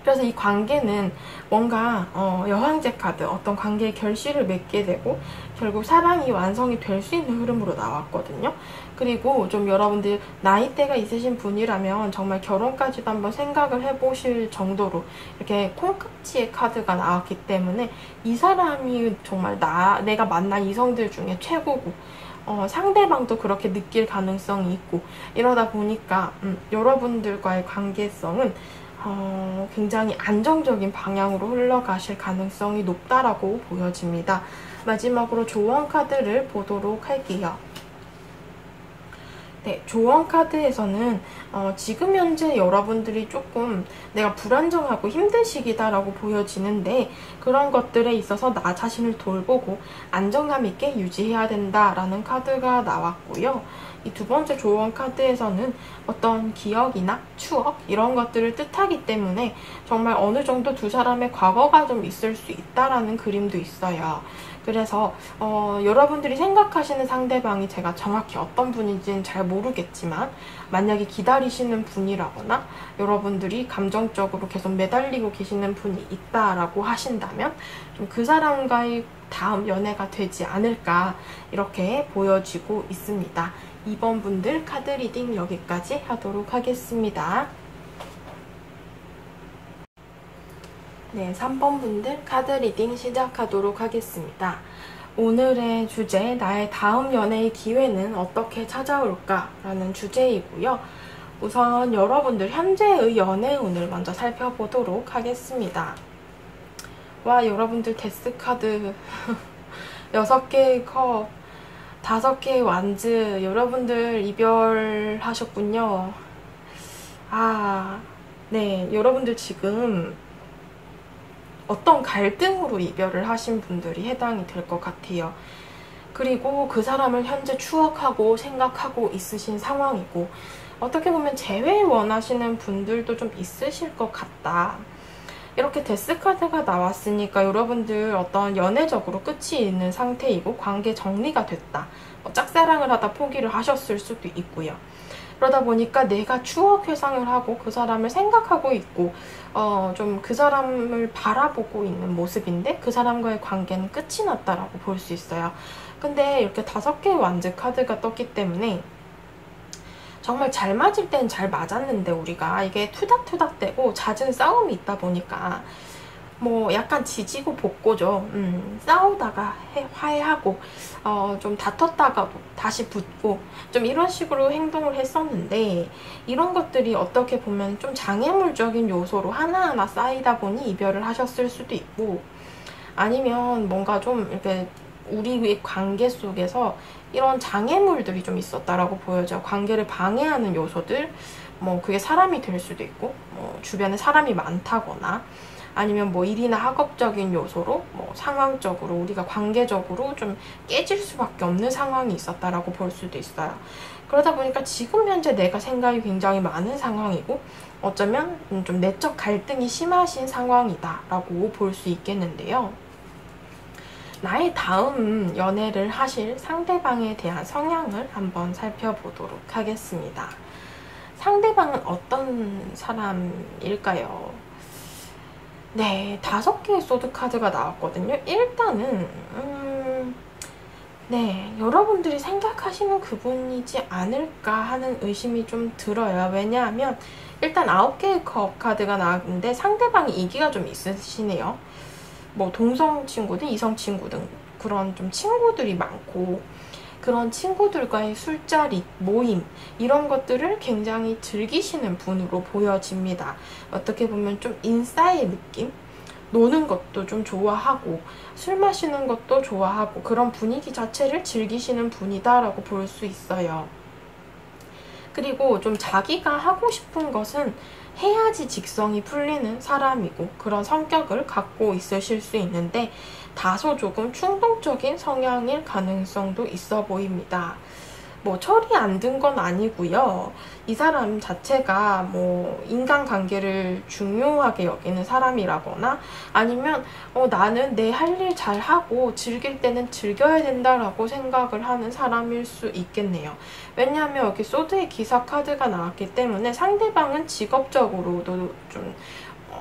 그래서 이 관계는 뭔가 여왕제 카드 어떤 관계의 결실을 맺게 되고 결국 사랑이 완성이 될 수 있는 흐름으로 나왔거든요. 그리고 좀 여러분들 나이대가 있으신 분이라면 정말 결혼까지도 한번 생각을 해보실 정도로 이렇게 콩깍지의 카드가 나왔기 때문에 이 사람이 정말 내가 만난 이성들 중에 최고고 상대방도 그렇게 느낄 가능성이 있고 이러다 보니까 여러분들과의 관계성은 굉장히 안정적인 방향으로 흘러가실 가능성이 높다라고 보여집니다. 마지막으로 조언 카드를 보도록 할게요. 네, 조언 카드에서는 지금 현재 여러분들이 조금 내가 불안정하고 힘든 시기다라고 보여지는데 그런 것들에 있어서 나 자신을 돌보고 안정감 있게 유지해야 된다라는 카드가 나왔고요. 이 두 번째 조언 카드에서는 어떤 기억이나 추억 이런 것들을 뜻하기 때문에 정말 어느 정도 두 사람의 과거가 좀 있을 수 있다라는 그림도 있어요. 그래서 여러분들이 생각하시는 상대방이 제가 정확히 어떤 분인지는 잘 모르겠지만 만약에 기다리시는 분이라거나 여러분들이 감정적으로 계속 매달리고 계시는 분이 있다라고 하신다면 좀 그 사람과의 다음 연애가 되지 않을까 이렇게 보여지고 있습니다. 2번 분들 카드 리딩 여기까지 하도록 하겠습니다. 네, 3번 분들 카드 리딩 시작하도록 하겠습니다. 오늘의 주제, 나의 다음 연애의 기회는 어떻게 찾아올까? 라는 주제이고요. 우선 여러분들 현재의 연애운을 먼저 살펴보도록 하겠습니다. 와, 여러분들 데스카드 6개의 컵, 5개의 완즈, 여러분들 이별하셨군요. 네, 여러분들 지금 어떤 갈등으로 이별을 하신 분들이 해당이 될 것 같아요. 그리고 그 사람을 현재 추억하고 생각하고 있으신 상황이고 어떻게 보면 재회 원하시는 분들도 좀 있으실 것 같다. 이렇게 데스카드가 나왔으니까 여러분들 어떤 연애적으로 끝이 있는 상태이고 관계 정리가 됐다. 짝사랑을 하다 포기를 하셨을 수도 있고요. 그러다 보니까 내가 추억 회상을 하고 그 사람을 생각하고 있고 좀 그 사람을 바라보고 있는 모습인데 그 사람과의 관계는 끝이 났다라고 볼 수 있어요. 근데 이렇게 5개의 완즈 카드가 떴기 때문에 정말 잘 맞을 땐 잘 맞았는데 우리가 이게 투닥투닥대고 잦은 싸움이 있다 보니까 뭐 약간 지지고 볶고죠. 싸우다가 화해하고 좀 다퉜다가도 다시 붙고 좀 이런 식으로 행동을 했었는데 이런 것들이 어떻게 보면 좀 장애물적인 요소로 하나하나 쌓이다 보니 이별을 하셨을 수도 있고 아니면 뭔가 좀 이렇게 우리의 관계 속에서 이런 장애물들이 좀 있었다라고 보여져요. 관계를 방해하는 요소들, 뭐 그게 사람이 될 수도 있고 뭐 주변에 사람이 많다거나 아니면 뭐 일이나 학업적인 요소로 뭐 상황적으로 우리가 관계적으로 좀 깨질 수밖에 없는 상황이 있었다라고 볼 수도 있어요. 그러다 보니까 지금 현재 내가 생각이 굉장히 많은 상황이고 어쩌면 좀 내적 갈등이 심하신 상황이다라고 볼 수 있겠는데요. 나의 다음 연애를 하실 상대방에 대한 성향을 한번 살펴보도록 하겠습니다. 상대방은 어떤 사람일까요? 네, 5개의 소드 카드가 나왔거든요. 일단은 네, 여러분들이 생각하시는 그분이지 않을까 하는 의심이 좀 들어요. 왜냐하면 일단 9개의 컵 카드가 나왔는데 상대방이 인기가 좀 있으시네요. 뭐 동성 친구든 이성 친구든 그런 좀 친구들이 많고 그런 친구들과의 술자리, 모임 이런 것들을 굉장히 즐기시는 분으로 보여집니다. 어떻게 보면 좀 인싸의 느낌? 노는 것도 좀 좋아하고 술 마시는 것도 좋아하고 그런 분위기 자체를 즐기시는 분이다라고 볼 수 있어요. 그리고 좀 자기가 하고 싶은 것은 해야지 직성이 풀리는 사람이고 그런 성격을 갖고 있으실 수 있는데 다소 조금 충동적인 성향일 가능성도 있어 보입니다. 뭐 철이 안 든 건 아니고요. 이 사람 자체가 뭐 인간관계를 중요하게 여기는 사람이라거나 아니면 나는 내 할 일 잘하고 즐길 때는 즐겨야 된다라고 생각을 하는 사람일 수 있겠네요. 왜냐하면 여기 소드의 기사 카드가 나왔기 때문에 상대방은 직업적으로도 좀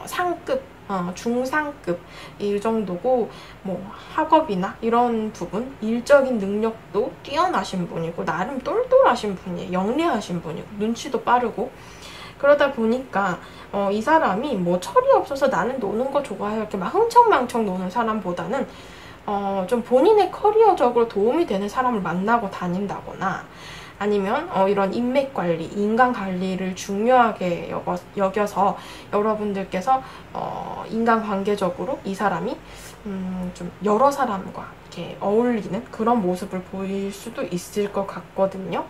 상급 중상급 일 정도고 뭐 학업이나 이런 부분 일적인 능력도 뛰어나신 분이고 나름 똘똘하신 분이에요. 영리하신 분이고 눈치도 빠르고 그러다 보니까 이 사람이 뭐 철이 없어서 나는 노는 거 좋아해요 이렇게 막 흥청망청 노는 사람보다는 좀 본인의 커리어적으로 도움이 되는 사람을 만나고 다닌다거나 아니면 이런 인맥 관리, 인간 관리를 중요하게 여겨서 여러분들께서 인간 관계적으로 이 사람이 좀 여러 사람과 이렇게 어울리는 그런 모습을 보일 수도 있을 것 같거든요.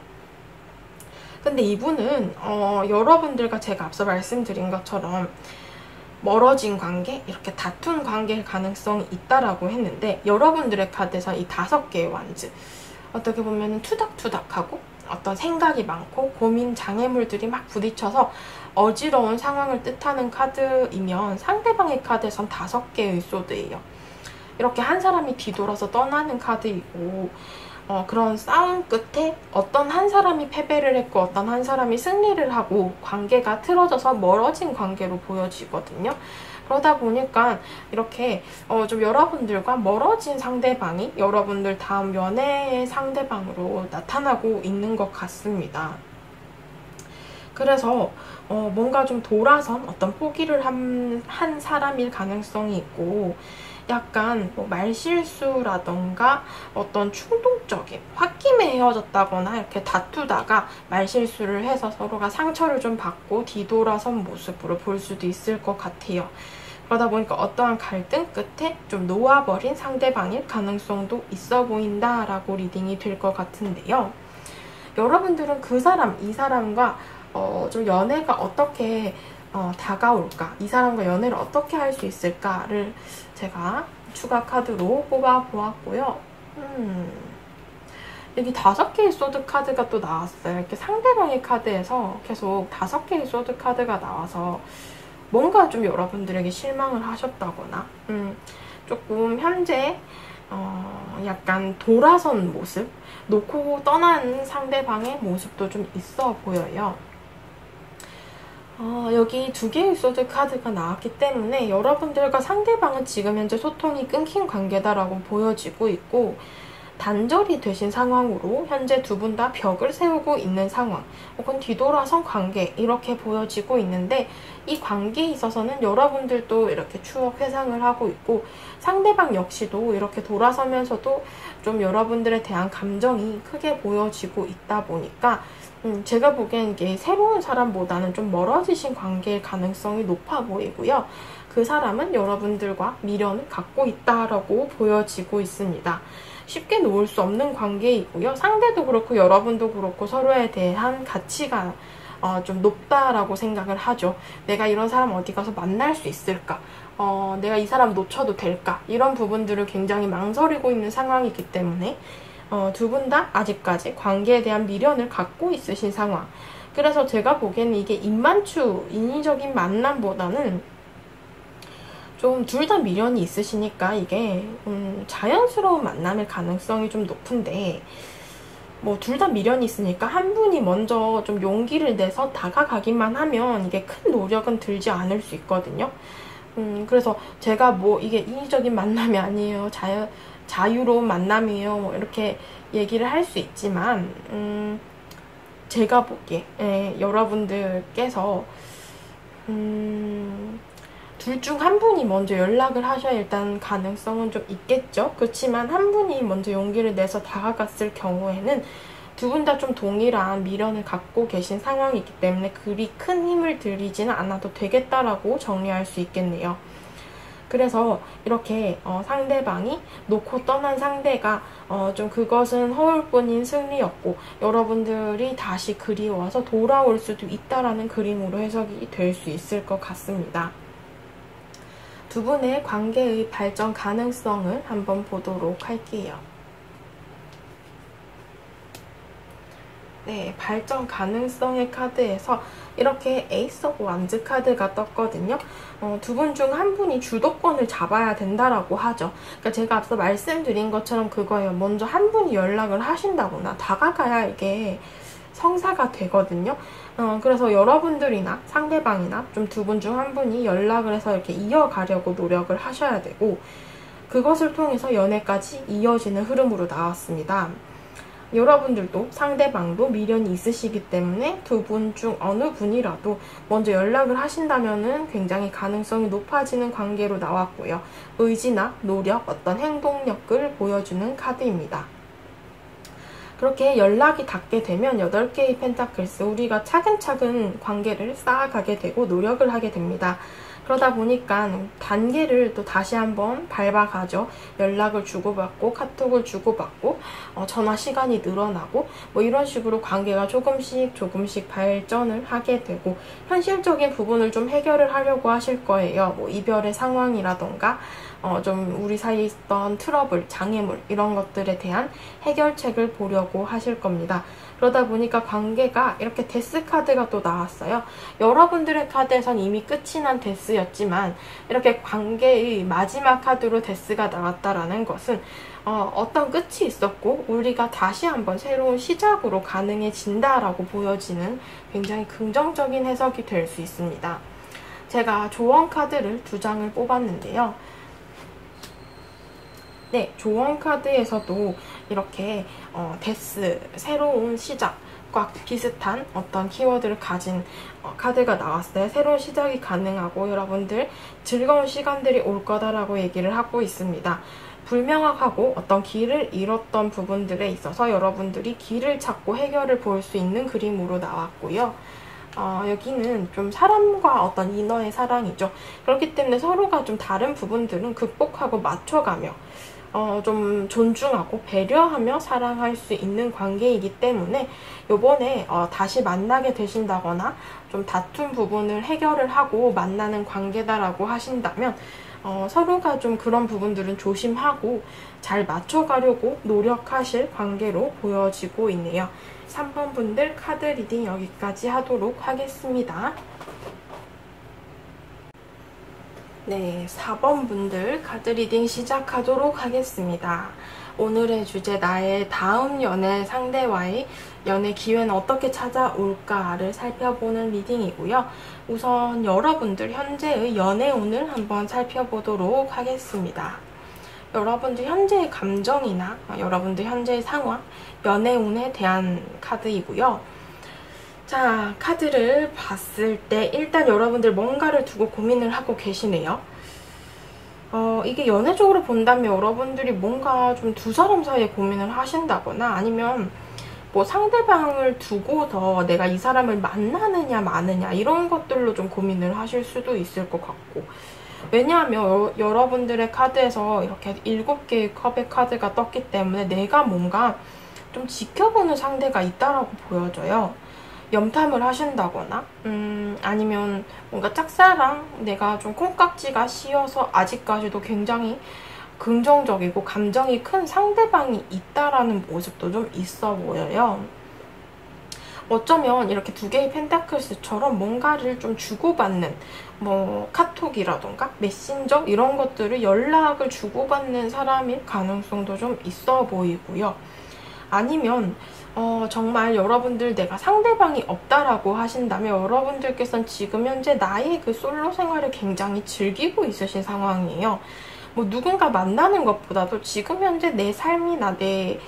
근데 이분은 여러분들과 제가 앞서 말씀드린 것처럼 멀어진 관계, 이렇게 다툰 관계일 가능성이 있다라고 했는데 여러분들의 카드에서 이 5개의 완즈 어떻게 보면 투닥투닥하고 어떤 생각이 많고 고민 장애물들이 막 부딪혀서 어지러운 상황을 뜻하는 카드이면 상대방의 카드에선 5개의 소드예요. 이렇게 한 사람이 뒤돌아서 떠나는 카드이고, 그런 싸움 끝에 어떤 한 사람이 패배를 했고 어떤 한 사람이 승리를 하고 관계가 틀어져서 멀어진 관계로 보여지거든요. 그러다 보니까 이렇게 좀 여러분들과 멀어진 상대방이 여러분들 다음 연애의 상대방으로 나타나고 있는 것 같습니다. 그래서 뭔가 좀 돌아선 어떤 포기를 한 사람일 가능성이 있고, 약간 뭐 말실수라던가 어떤 충동적인 홧김에 헤어졌다거나 이렇게 다투다가 말실수를 해서 서로가 상처를 좀 받고 뒤돌아선 모습으로 볼 수도 있을 것 같아요. 그러다 보니까 어떠한 갈등 끝에 좀 놓아버린 상대방일 가능성도 있어 보인다라고 리딩이 될 것 같은데요. 여러분들은 그 사람, 이 사람과 좀 연애가 어떻게 다가올까, 이 사람과 연애를 어떻게 할 수 있을까를 제가 추가 카드로 뽑아 보았고요. 여기 5개의 소드 카드가 또 나왔어요. 이렇게 상대방의 카드에서 계속 5개의 소드 카드가 나와서 뭔가 좀 여러분들에게 실망을 하셨다거나 조금 현재 약간 돌아선 모습, 놓고 떠난 상대방의 모습도 좀 있어 보여요. 여기 2개의 소드 카드가 나왔기 때문에 여러분들과 상대방은 지금 현재 소통이 끊긴 관계다라고 보여지고 있고, 단절이 되신 상황으로 현재 두 분 다 벽을 세우고 있는 상황, 혹은 뒤돌아선 관계, 이렇게 보여지고 있는데, 이 관계에 있어서는 여러분들도 이렇게 추억 회상을 하고 있고 상대방 역시도 이렇게 돌아서면서도 좀 여러분들에 대한 감정이 크게 보여지고 있다 보니까 제가 보기엔 이게 새로운 사람보다는 좀 멀어지신 관계일 가능성이 높아 보이고요. 그 사람은 여러분들과 미련을 갖고 있다라고 보여지고 있습니다. 쉽게 놓을 수 없는 관계이고요. 상대도 그렇고 여러분도 그렇고 서로에 대한 가치가 좀 높다라고 생각을 하죠. 내가 이런 사람 어디 가서 만날 수 있을까? 내가 이 사람 놓쳐도 될까? 이런 부분들을 굉장히 망설이고 있는 상황이기 때문에 두 분 다 아직까지 관계에 대한 미련을 갖고 있으신 상황. 그래서 제가 보기에는 이게 입만추, 인위적인 만남보다는 좀 둘 다 미련이 있으시니까 이게 자연스러운 만남일 가능성이 좀 높은데, 뭐 둘 다 미련이 있으니까 한 분이 먼저 좀 용기를 내서 다가가기만 하면 이게 큰 노력은 들지 않을 수 있거든요. 그래서 제가 뭐 이게 인위적인 만남이 아니에요, 자유로운 만남이에요, 뭐 이렇게 얘기를 할 수 있지만 제가 보기에 여러분들께서 둘 중 한 분이 먼저 연락을 하셔야 일단 가능성은 좀 있겠죠. 그렇지만 한 분이 먼저 용기를 내서 다가갔을 경우에는 두 분 다 좀 동일한 미련을 갖고 계신 상황이기 때문에 그리 큰 힘을 들이지는 않아도 되겠다라고 정리할 수 있겠네요. 그래서 이렇게 상대방이 놓고 떠난 상대가 좀 그것은 허울뿐인 승리였고 여러분들이 다시 그리워서 돌아올 수도 있다라는 그림으로 해석이 될 수 있을 것 같습니다. 두 분의 관계의 발전 가능성을 한번 보도록 할게요. 네, 발전 가능성의 카드에서 이렇게 에이스 오브 완즈 카드가 떴거든요. 두 분 중 한 분이 주도권을 잡아야 된다라고 하죠. 그러니까 제가 앞서 말씀드린 것처럼 그거예요. 먼저 한 분이 연락을 하신다거나 다가가야 이게 성사가 되거든요. 그래서 여러분들이나 상대방이나 좀 두 분 중 한 분이 연락을 해서 이렇게 이어가려고 노력을 하셔야 되고, 그것을 통해서 연애까지 이어지는 흐름으로 나왔습니다. 여러분들도 상대방도 미련이 있으시기 때문에 두 분 중 어느 분이라도 먼저 연락을 하신다면은 굉장히 가능성이 높아지는 관계로 나왔고요. 의지나 노력, 어떤 행동력을 보여주는 카드입니다. 그렇게 연락이 닿게 되면 8개의 펜타클스, 우리가 차근차근 관계를 쌓아가게 되고 노력을 하게 됩니다. 그러다 보니까 단계를 또 다시 한번 밟아가죠. 연락을 주고받고 카톡을 주고받고 전화 시간이 늘어나고 뭐 이런 식으로 관계가 조금씩 발전을 하게 되고 현실적인 부분을 좀 해결을 하려고 하실 거예요. 뭐 이별의 상황이라던가 좀 우리 사이에 있던 트러블, 장애물 이런 것들에 대한 해결책을 보려고 하실 겁니다. 그러다 보니까 관계가 이렇게 데스 카드가 또 나왔어요. 여러분들의 카드에선 이미 끝이 난 데스였지만 이렇게 관계의 마지막 카드로 데스가 나왔다라는 것은 어떤 끝이 있었고 우리가 다시 한번 새로운 시작으로 가능해진다라고 보여지는 굉장히 긍정적인 해석이 될 수 있습니다. 제가 조언 카드를 2장을 뽑았는데요. 네, 조언 카드에서도 이렇게 데스, 새로운 시작과 비슷한 어떤 키워드를 가진 카드가 나왔어요. 새로운 시작이 가능하고 여러분들 즐거운 시간들이 올 거다라고 얘기를 하고 있습니다. 불명확하고 어떤 길을 잃었던 부분들에 있어서 여러분들이 길을 찾고 해결을 볼 수 있는 그림으로 나왔고요. 여기는 좀 사람과 어떤 이너의 사랑이죠. 그렇기 때문에 서로가 좀 다른 부분들은 극복하고 맞춰가며 좀 존중하고 배려하며 사랑할 수 있는 관계이기 때문에 요번에 다시 만나게 되신다거나 좀 다툰 부분을 해결을 하고 만나는 관계다라고 하신다면 서로가 좀 그런 부분들은 조심하고 잘 맞춰가려고 노력하실 관계로 보여지고 있네요. 3번 분들 카드 리딩 여기까지 하도록 하겠습니다. 네, 4번 분들 카드 리딩 시작하도록 하겠습니다. 오늘의 주제 나의 다음 연애 상대와의 연애 기회는 어떻게 찾아올까를 살펴보는 리딩이고요. 우선 여러분들 현재의 연애운을 한번 살펴보도록 하겠습니다. 여러분들 현재의 감정이나 여러분들 현재의 상황, 연애운에 대한 카드이고요. 자, 카드를 봤을 때 일단 여러분들 뭔가를 두고 고민을 하고 계시네요. 이게 연애적으로 본다면 여러분들이 뭔가 좀 두 사람 사이에 고민을 하신다거나 아니면 뭐 상대방을 두고서 내가 이 사람을 만나느냐 마느냐 이런 것들로 좀 고민을 하실 수도 있을 것 같고, 왜냐하면 여러분들의 카드에서 이렇게 7개의 컵의 카드가 떴기 때문에 내가 뭔가 좀 지켜보는 상대가 있다라고 보여져요. 염탐을 하신다거나 아니면 뭔가 짝사랑, 내가 좀 콩깍지가 씌어서 아직까지도 굉장히 긍정적이고 감정이 큰 상대방이 있다라는 모습도 좀 있어 보여요. 어쩌면 이렇게 2개의 펜타클스처럼 뭔가를 좀 주고받는 뭐 카톡이라던가 메신저 이런 것들을 연락을 주고받는 사람일 가능성도 좀 있어 보이고요. 아니면 정말 여러분들 내가 상대방이 없다라고 하신다면 여러분들께서는 지금 현재 나의 그 솔로 생활을 굉장히 즐기고 있으신 상황이에요. 뭐 누군가 만나는 것보다도 지금 현재 내 삶이나 내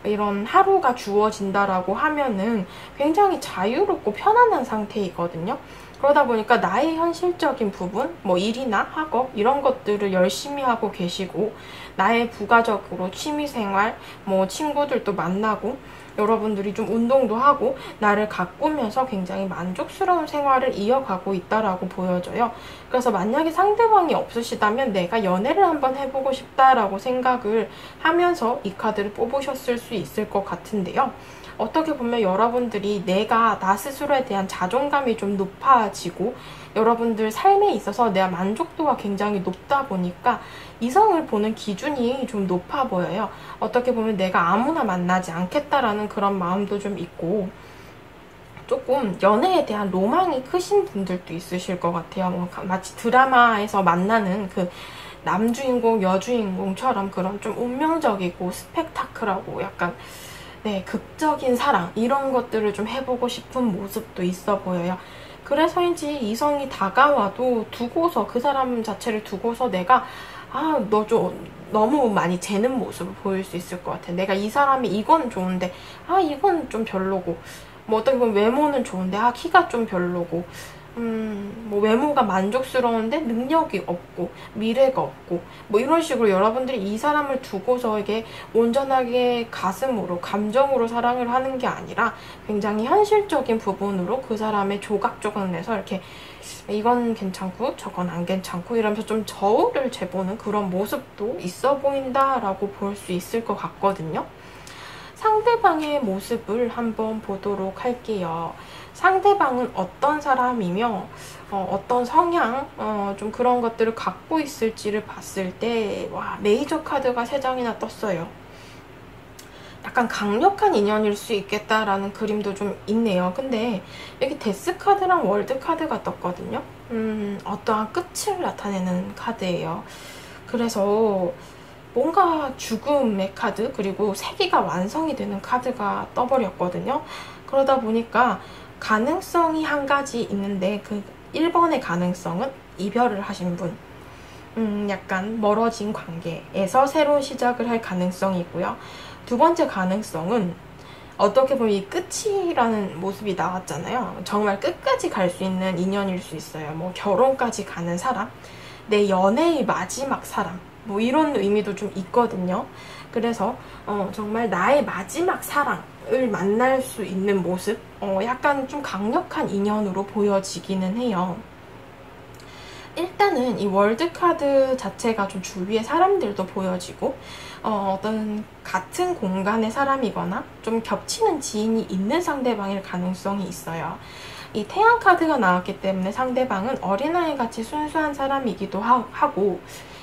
이런 하루가 주어진다라고 하면은 굉장히 자유롭고 편안한 상태이거든요. 그러다 보니까 나의 현실적인 부분, 뭐 일이나 학업 이런 것들을 열심히 하고 계시고, 나의 부가적으로 취미생활, 뭐 친구들도 만나고 여러분들이 좀 운동도 하고 나를 가꾸면서 굉장히 만족스러운 생활을 이어가고 있다라고 보여져요. 그래서 만약에 상대방이 없으시다면 내가 연애를 한번 해보고 싶다라고 생각을 하면서 이 카드를 뽑으셨을 수 있을 것 같은데요. 어떻게 보면 여러분들이 내가 나 스스로에 대한 자존감이 좀 높아지고 여러분들 삶에 있어서 내 만족도가 굉장히 높다 보니까 이성을 보는 기준이 좀 높아 보여요. 어떻게 보면 내가 아무나 만나지 않겠다라는 그런 마음도 좀 있고, 조금 연애에 대한 로망이 크신 분들도 있으실 것 같아요. 뭐 마치 드라마에서 만나는 그 남주인공, 여주인공처럼 그런 좀 운명적이고 스펙타클하고 약간 극적인 사랑 이런 것들을 좀 해보고 싶은 모습도 있어 보여요. 그래서인지 이성이 다가와도 두고서 그 사람 자체를 두고서 내가 너 좀 너무 많이 재는 모습을 보일 수 있을 것 같아. 내가 이 사람이 이건 좋은데 이건 좀 별로고, 뭐 어떻게 보면 외모는 좋은데 키가 좀 별로고, 뭐 외모가 만족스러운데 능력이 없고 미래가 없고 뭐 이런 식으로 여러분들이 이 사람을 두고서 이게 온전하게 가슴으로 감정으로 사랑을 하는 게 아니라 굉장히 현실적인 부분으로 그 사람의 조각조각 내서 이렇게 이건 괜찮고 저건 안 괜찮고 이러면서 좀 저울을 재보는 그런 모습도 있어 보인다라고 볼 수 있을 것 같거든요. 상대방의 모습을 한번 보도록 할게요. 상대방은 어떤 사람이며 어떤 성향, 좀 그런 것들을 갖고 있을지를 봤을 때, 와, 메이저 카드가 3장이나 떴어요. 약간 강력한 인연일 수 있겠다라는 그림도 좀 있네요. 근데 여기 데스 카드랑 월드 카드가 떴거든요. 어떠한 끝을 나타내는 카드예요. 그래서 뭔가 죽음의 카드, 그리고 세계가 완성이 되는 카드가 떠버렸거든요. 그러다 보니까 가능성이 한 가지 있는데, 그 1번의 가능성은 이별을 하신 분, 약간 멀어진 관계에서 새로운 시작을 할 가능성이고요. 두 번째 가능성은 어떻게 보면 이 끝이라는 모습이 나왔잖아요. 정말 끝까지 갈 수 있는 인연일 수 있어요. 뭐 결혼까지 가는 사람, 내 연애의 마지막 사람, 뭐 이런 의미도 좀 있거든요. 그래서 정말 나의 마지막 사랑을 만날 수 있는 모습, 약간 좀 강력한 인연으로 보여지기는 해요. 일단은 이 월드카드 자체가 좀 주위의 사람들도 보여지고, 어떤 같은 공간의 사람이거나 좀 겹치는 지인이 있는 상대방일 가능성이 있어요. 이 태양 카드가 나왔기 때문에 상대방은 어린아이같이 순수한 사람이기도 하고,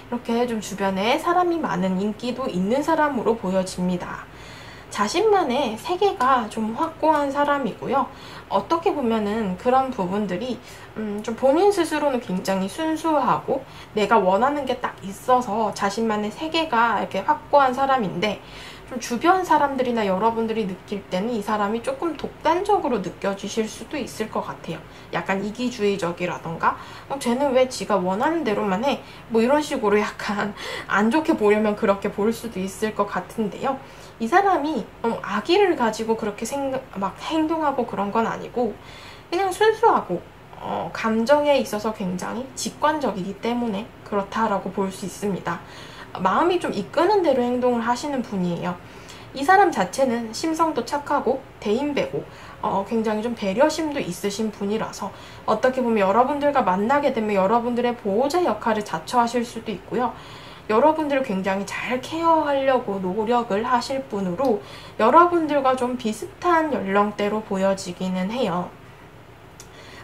이렇게 좀 주변에 사람이 많은 인기도 있는 사람으로 보여집니다. 자신만의 세계가 좀 확고한 사람이고요. 어떻게 보면은 그런 부분들이 좀 본인 스스로는 굉장히 순수하고 내가 원하는 게 딱 있어서 자신만의 세계가 이렇게 확고한 사람인데, 좀 주변 사람들이나 여러분들이 느낄 때는 이 사람이 조금 독단적으로 느껴지실 수도 있을 것 같아요. 약간 이기주의적이라던가, 쟤는 왜 지가 원하는 대로만 해? 뭐 이런 식으로 약간 안 좋게 보려면 그렇게 볼 수도 있을 것 같은데요. 이 사람이 악의를 가지고 그렇게 막 행동하고 그런 건 아니고, 그냥 순수하고 감정에 있어서 굉장히 직관적이기 때문에 그렇다라고 볼 수 있습니다. 마음이 좀 이끄는 대로 행동을 하시는 분이에요. 이 사람 자체는 심성도 착하고 대인배고 굉장히 좀 배려심도 있으신 분이라서, 어떻게 보면 여러분들과 만나게 되면 여러분들의 보호자 역할을 자처하실 수도 있고요. 여러분들을 굉장히 잘 케어하려고 노력을 하실 분으로 여러분들과 좀 비슷한 연령대로 보여지기는 해요.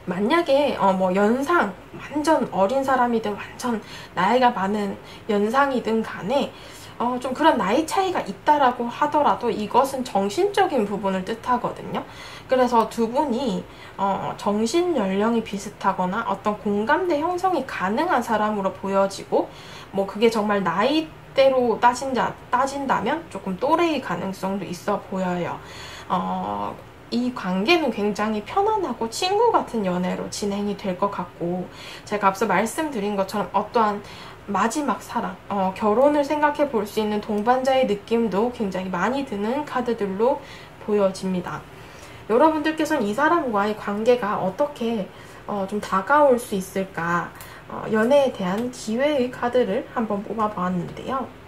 만약에 뭐 연상, 완전 어린 사람이든 완전 나이가 많은 연상이든 간에 좀 그런 나이 차이가 있다라고 하더라도 이것은 정신적인 부분을 뜻하거든요. 그래서 두 분이 정신 연령이 비슷하거나 어떤 공감대 형성이 가능한 사람으로 보여지고, 뭐 그게 정말 나이대로 따진다면 조금 또래의 가능성도 있어 보여요. 이 관계는 굉장히 편안하고 친구 같은 연애로 진행이 될 것 같고, 제가 앞서 말씀드린 것처럼 어떠한 마지막 사랑, 결혼을 생각해 볼 수 있는 동반자의 느낌도 굉장히 많이 드는 카드들로 보여집니다. 여러분들께서는 이 사람과의 관계가 어떻게 좀 다가올 수 있을까, 연애에 대한 기회의 카드를 한번 뽑아보았는데요.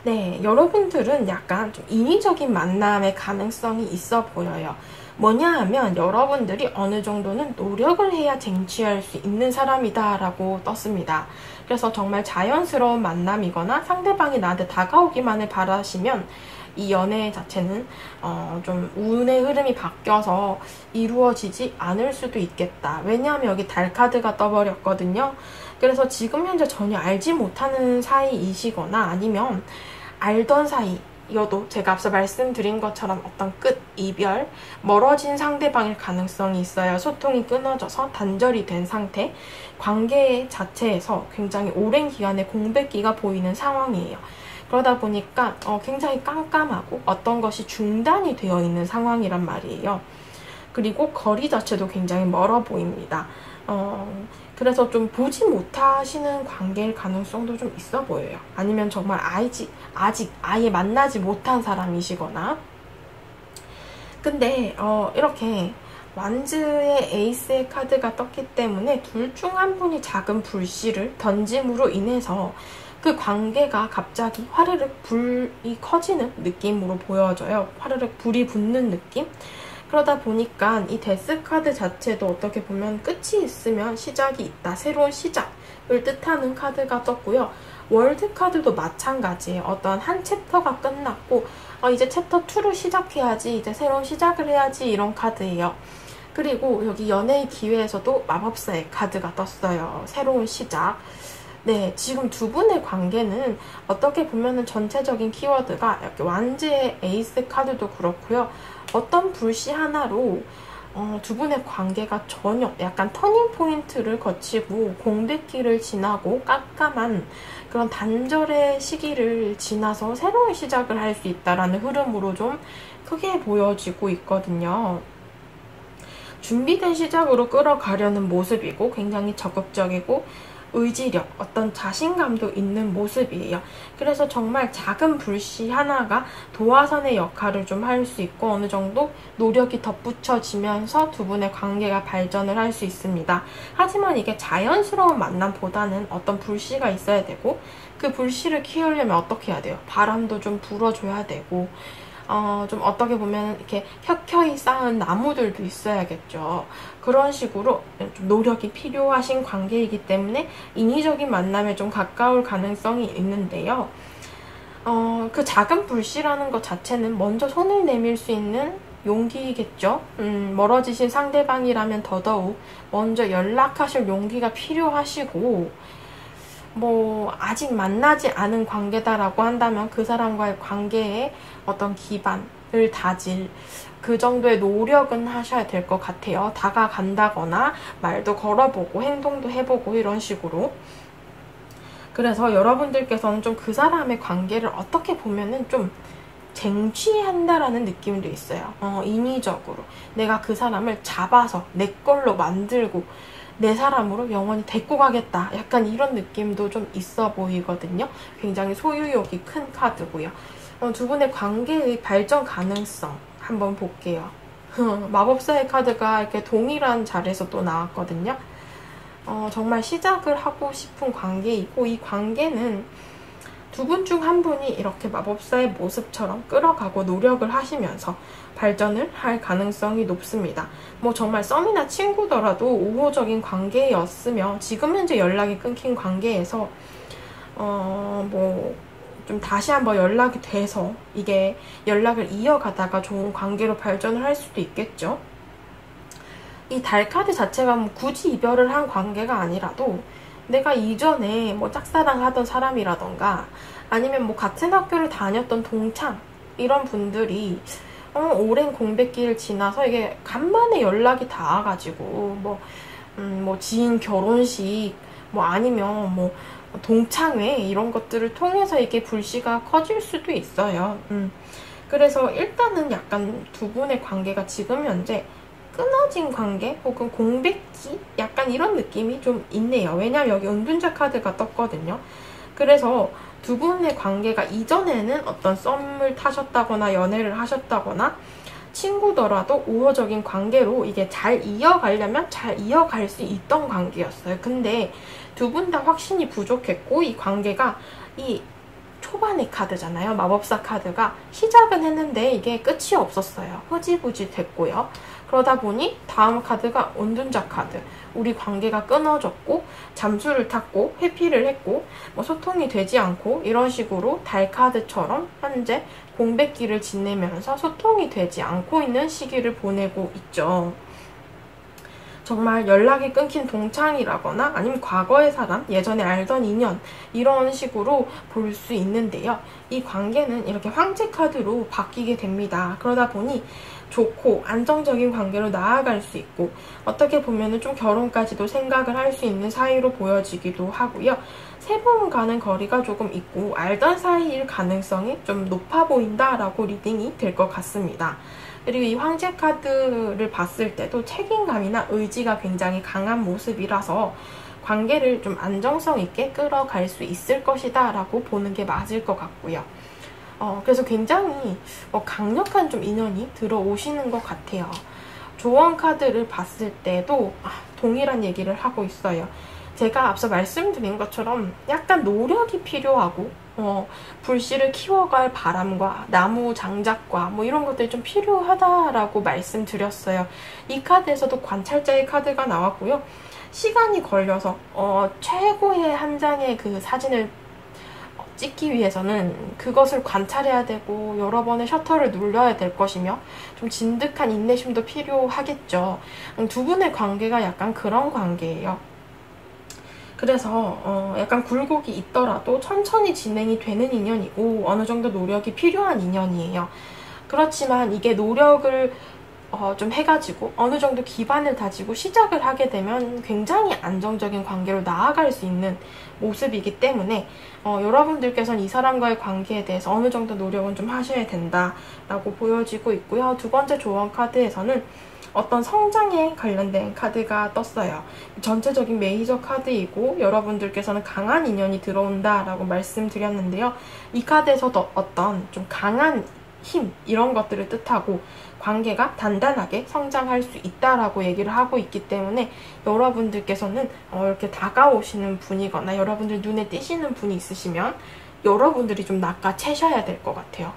네, 여러분들은 약간 좀 인위적인 만남의 가능성이 있어 보여요. 뭐냐 하면 여러분들이 어느 정도는 노력을 해야 쟁취할 수 있는 사람이다 라고 떴습니다. 그래서 정말 자연스러운 만남이거나 상대방이 나한테 다가오기만을 바라시면 이 연애 자체는 좀 운의 흐름이 바뀌어서 이루어지지 않을 수도 있겠다. 왜냐하면 여기 달 카드가 떠버렸거든요. 그래서 지금 현재 전혀 알지 못하는 사이이시거나 아니면 알던 사이여도 제가 앞서 말씀드린 것처럼 어떤 끝, 이별, 멀어진 상대방일 가능성이 있어요. 소통이 끊어져서 단절이 된 상태, 관계 자체에서 굉장히 오랜 기간의 공백기가 보이는 상황이에요. 그러다 보니까 굉장히 깜깜하고 어떤 것이 중단이 되어 있는 상황이란 말이에요. 그리고 거리 자체도 굉장히 멀어 보입니다. 그래서 좀 보지 못하시는 관계일 가능성도 좀 있어 보여요. 아니면 정말 아직 아예 만나지 못한 사람이시거나. 근데 이렇게 완즈의 에이스의 카드가 떴기 때문에 둘 중 한 분이 작은 불씨를 던짐으로 인해서 그 관계가 갑자기 화르륵 불이 커지는 느낌으로 보여져요. 화르륵 불이 붙는 느낌? 그러다 보니까 이 데스 카드 자체도 어떻게 보면 끝이 있으면 시작이 있다, 새로운 시작을 뜻하는 카드가 떴고요. 월드 카드도 마찬가지예요. 어떤 한 챕터가 끝났고 이제 챕터 2를 시작해야지, 이제 새로운 시작을 해야지, 이런 카드예요. 그리고 여기 연애의 기회에서도 마법사의 카드가 떴어요. 새로운 시작. 네, 지금 두 분의 관계는 어떻게 보면은 전체적인 키워드가 이렇게 완제의 에이스 카드도 그렇고요. 어떤 불씨 하나로 두 분의 관계가 전혀 약간 터닝 포인트를 거치고 공백기를 지나고 깜깜한 그런 단절의 시기를 지나서 새로운 시작을 할 수 있다라는 흐름으로 좀 크게 보여지고 있거든요. 준비된 시작으로 끌어가려는 모습이고 굉장히 적극적이고 의지력, 어떤 자신감도 있는 모습이에요. 그래서 정말 작은 불씨 하나가 도화선의 역할을 좀 할 수 있고 어느 정도 노력이 덧붙여지면서 두 분의 관계가 발전을 할 수 있습니다. 하지만 이게 자연스러운 만남보다는 어떤 불씨가 있어야 되고 그 불씨를 키우려면 어떻게 해야 돼요? 바람도 좀 불어줘야 되고 좀 어떻게 보면 이렇게 켜켜이 쌓은 나무들도 있어야겠죠. 그런 식으로 좀 노력이 필요하신 관계이기 때문에 인위적인 만남에 좀 가까울 가능성이 있는데요. 그 작은 불씨라는 것 자체는 먼저 손을 내밀 수 있는 용기겠죠. 멀어지신 상대방이라면 더더욱 먼저 연락하실 용기가 필요하시고 뭐 아직 만나지 않은 관계다라고 한다면 그 사람과의 관계에 어떤 기반을 다질 그 정도의 노력은 하셔야 될 것 같아요. 다가간다거나 말도 걸어보고 행동도 해보고 이런 식으로. 그래서 여러분들께서는 좀 그 사람의 관계를 어떻게 보면은 좀 쟁취한다라는 느낌도 있어요. 인위적으로 내가 그 사람을 잡아서 내 걸로 만들고 내 사람으로 영원히 데리고 가겠다. 약간 이런 느낌도 좀 있어 보이거든요. 굉장히 소유욕이 큰 카드고요. 두 분의 관계의 발전 가능성 한번 볼게요. 마법사의 카드가 이렇게 동일한 자리에서 또 나왔거든요. 정말 시작을 하고 싶은 관계이고 이 관계는 두 분 중 한 분이 이렇게 마법사의 모습처럼 끌어가고 노력을 하시면서 발전을 할 가능성이 높습니다. 뭐 정말 썸이나 친구더라도 우호적인 관계였으며 지금 현재 연락이 끊긴 관계에서 뭐 좀 다시 한번 연락이 돼서 이게 연락을 이어가다가 좋은 관계로 발전을 할 수도 있겠죠. 이 달 카드 자체가 뭐 굳이 이별을 한 관계가 아니라도 내가 이전에 뭐 짝사랑하던 사람이라던가 아니면 뭐 같은 학교를 다녔던 동창 이런 분들이 오랜 공백기를 지나서 이게 간만에 연락이 닿아가지고 뭐 지인 결혼식 뭐 아니면 뭐 동창회 이런 것들을 통해서 이게 불씨가 커질 수도 있어요. 그래서 일단은 약간 두 분의 관계가 지금 현재 끊어진 관계 혹은 공백기 약간 이런 느낌이 좀 있네요. 왜냐면 여기 은둔자 카드가 떴거든요. 그래서 두 분의 관계가 이전에는 어떤 썸을 타셨다거나 연애를 하셨다거나 친구더라도 우호적인 관계로 이게 잘 이어가려면 잘 이어갈 수 있던 관계였어요. 근데 두 분 다 확신이 부족했고 이 관계가 이 초반의 카드잖아요. 마법사 카드가 시작은 했는데 이게 끝이 없었어요. 흐지부지 됐고요. 그러다 보니 다음 카드가 은둔자 카드. 우리 관계가 끊어졌고 잠수를 탔고 회피를 했고 뭐 소통이 되지 않고 이런 식으로 달 카드처럼 현재 공백기를 지내면서 소통이 되지 않고 있는 시기를 보내고 있죠. 정말 연락이 끊긴 동창이라거나 아니면 과거의 사람, 예전에 알던 인연 이런 식으로 볼 수 있는데요. 이 관계는 이렇게 황제 카드로 바뀌게 됩니다. 그러다 보니 좋고 안정적인 관계로 나아갈 수 있고 어떻게 보면은 좀 결혼까지도 생각을 할 수 있는 사이로 보여지기도 하고요. 세 번 가는 거리가 조금 있고 알던 사이일 가능성이 좀 높아 보인다라고 리딩이 될 것 같습니다. 그리고 이 황제 카드를 봤을 때도 책임감이나 의지가 굉장히 강한 모습이라서 관계를 좀 안정성 있게 끌어갈 수 있을 것이다 라고 보는 게 맞을 것 같고요. 그래서 굉장히 강력한 좀 인연이 들어오시는 것 같아요. 조언 카드를 봤을 때도 동일한 얘기를 하고 있어요. 제가 앞서 말씀드린 것처럼 약간 노력이 필요하고 불씨를 키워갈 바람과 나무 장작과 뭐 이런 것들이 좀 필요하다라고 말씀드렸어요. 이 카드에서도 관찰자의 카드가 나왔고요. 시간이 걸려서 최고의 한 장의 그 사진을 찍기 위해서는 그것을 관찰해야 되고 여러 번의 셔터를 눌러야 될 것이며 좀 진득한 인내심도 필요하겠죠. 두 분의 관계가 약간 그런 관계예요. 그래서 약간 굴곡이 있더라도 천천히 진행이 되는 인연이고 어느 정도 노력이 필요한 인연이에요. 그렇지만 이게 노력을 좀 해가지고 어느 정도 기반을 다지고 시작을 하게 되면 굉장히 안정적인 관계로 나아갈 수 있는 모습이기 때문에 여러분들께서는 이 사람과의 관계에 대해서 어느 정도 노력은 좀 하셔야 된다라고 보여지고 있고요. 두 번째 조언 카드에서는 어떤 성장에 관련된 카드가 떴어요. 전체적인 메이저 카드이고 여러분들께서는 강한 인연이 들어온다라고 말씀드렸는데요. 이 카드에서도 어떤 좀 강한 힘 이런 것들을 뜻하고 관계가 단단하게 성장할 수 있다라고 얘기를 하고 있기 때문에 여러분들께서는 이렇게 다가오시는 분이거나 여러분들 눈에 띄시는 분이 있으시면 여러분들이 좀 낚아채셔야 될 것 같아요.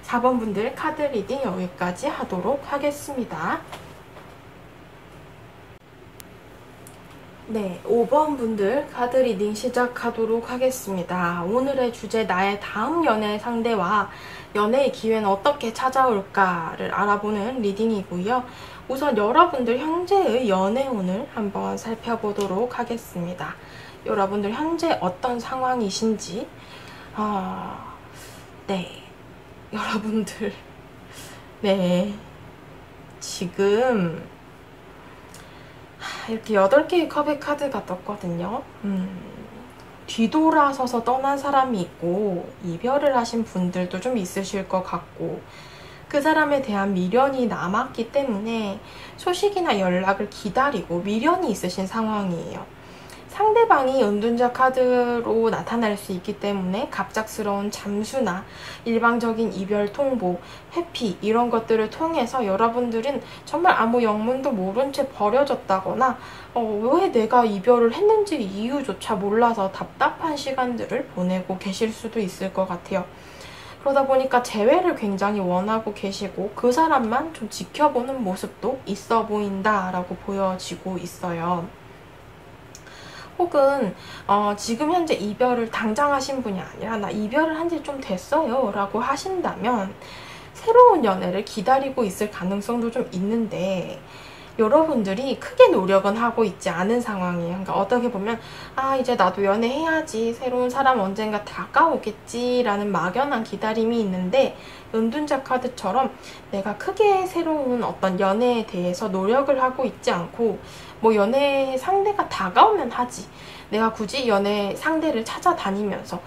4번 분들 카드 리딩 여기까지 하도록 하겠습니다. 네, 5번 분들 카드 리딩 시작하도록 하겠습니다. 오늘의 주제 나의 다음 연애 상대와 연애의 기회는 어떻게 찾아올까를 알아보는 리딩이고요. 우선 여러분들 현재의 연애운을 한번 살펴보도록 하겠습니다. 여러분들 현재 어떤 상황이신지 네, 여러분들 네, 지금 이렇게 8개의 컵의 카드가 떴거든요. 뒤돌아서서 떠난 사람이 있고 이별을 하신 분들도 좀 있으실 것 같고 그 사람에 대한 미련이 남았기 때문에 소식이나 연락을 기다리고 미련이 있으신 상황이에요. 상대방이 은둔자 카드로 나타날 수 있기 때문에 갑작스러운 잠수나 일방적인 이별 통보, 회피 이런 것들을 통해서 여러분들은 정말 아무 영문도 모른 채 버려졌다거나 왜 내가 이별을 했는지 이유조차 몰라서 답답한 시간들을 보내고 계실 수도 있을 것 같아요. 그러다 보니까 재회를 굉장히 원하고 계시고 그 사람만 좀 지켜보는 모습도 있어 보인다라고 보여지고 있어요. 혹은 지금 현재 이별을 당장 하신 분이 아니라 나 이별을 한 지 좀 됐어요 라고 하신다면 새로운 연애를 기다리고 있을 가능성도 좀 있는데 여러분들이 크게 노력은 하고 있지 않은 상황이에요. 그러니까 어떻게 보면 이제 나도 연애해야지 새로운 사람 언젠가 다가오겠지 라는 막연한 기다림이 있는데 은둔자 카드처럼 내가 크게 새로운 어떤 연애에 대해서 노력을 하고 있지 않고 뭐 연애 상대가 다가오면 하지 내가 굳이 연애 상대를 찾아다니면서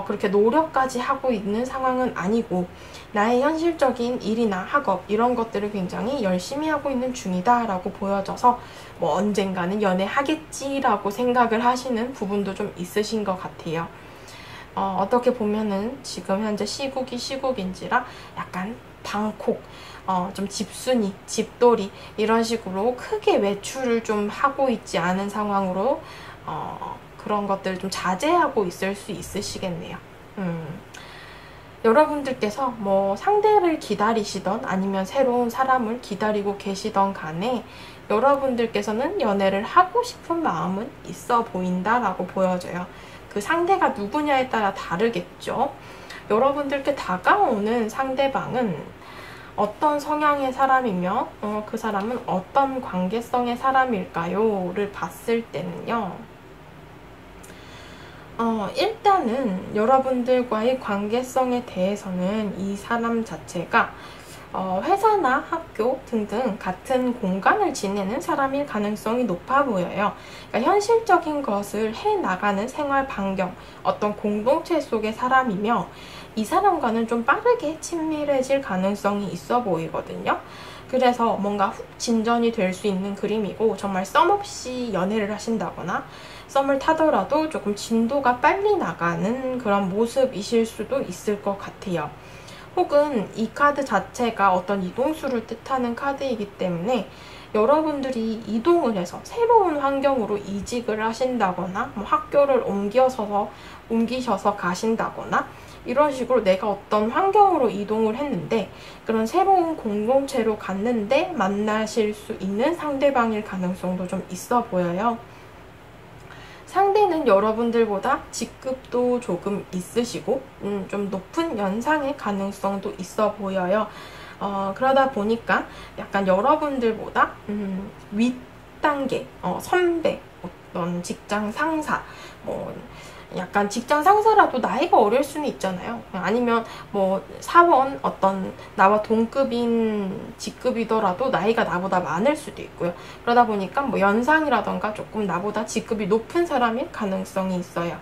그렇게 노력까지 하고 있는 상황은 아니고 나의 현실적인 일이나 학업 이런 것들을 굉장히 열심히 하고 있는 중이다 라고 보여져서 뭐 언젠가는 연애하겠지라고 생각을 하시는 부분도 좀 있으신 것 같아요. 어떻게 보면은 지금 현재 시국이 시국인지라 약간 방콕, 좀 집순이, 집돌이 이런 식으로 크게 외출을 좀 하고 있지 않은 상황으로 그런 것들을 좀 자제하고 있을 수 있으시겠네요. 여러분들께서 뭐 상대를 기다리시던 아니면 새로운 사람을 기다리고 계시던 간에 여러분들께서는 연애를 하고 싶은 마음은 있어 보인다라고 보여져요. 그 상대가 누구냐에 따라 다르겠죠. 여러분들께 다가오는 상대방은 어떤 성향의 사람이며 그 사람은 어떤 관계성의 사람일까요? 를 봤을 때는요. 일단은 여러분들과의 관계성에 대해서는 이 사람 자체가 회사나 학교 등등 같은 공간을 지내는 사람일 가능성이 높아 보여요. 그러니까 현실적인 것을 해나가는 생활 반경, 어떤 공동체 속의 사람이며 이 사람과는 좀 빠르게 친밀해질 가능성이 있어 보이거든요. 그래서 뭔가 훅 진전이 될 수 있는 그림이고 정말 썸 없이 연애를 하신다거나 썸을 타더라도 조금 진도가 빨리 나가는 그런 모습이실 수도 있을 것 같아요. 혹은 이 카드 자체가 어떤 이동수를 뜻하는 카드이기 때문에 여러분들이 이동을 해서 새로운 환경으로 이직을 하신다거나 뭐 학교를 옮기셔서 가신다거나 이런 식으로 내가 어떤 환경으로 이동을 했는데 그런 새로운 공동체로 갔는데 만나실 수 있는 상대방일 가능성도 좀 있어 보여요. 상대는 여러분들보다 직급도 조금 있으시고 좀 높은 연상의 가능성도 있어 보여요. 그러다 보니까 약간 여러분들보다 윗단계, 선배, 어떤 직장 상사, 뭐 약간 직장 상사라도 나이가 어릴 수는 있잖아요. 아니면 뭐 사원, 어떤 나와 동급인 직급이더라도 나이가 나보다 많을 수도 있고요. 그러다 보니까 뭐 연상이라던가 조금 나보다 직급이 높은 사람일 가능성이 있어요.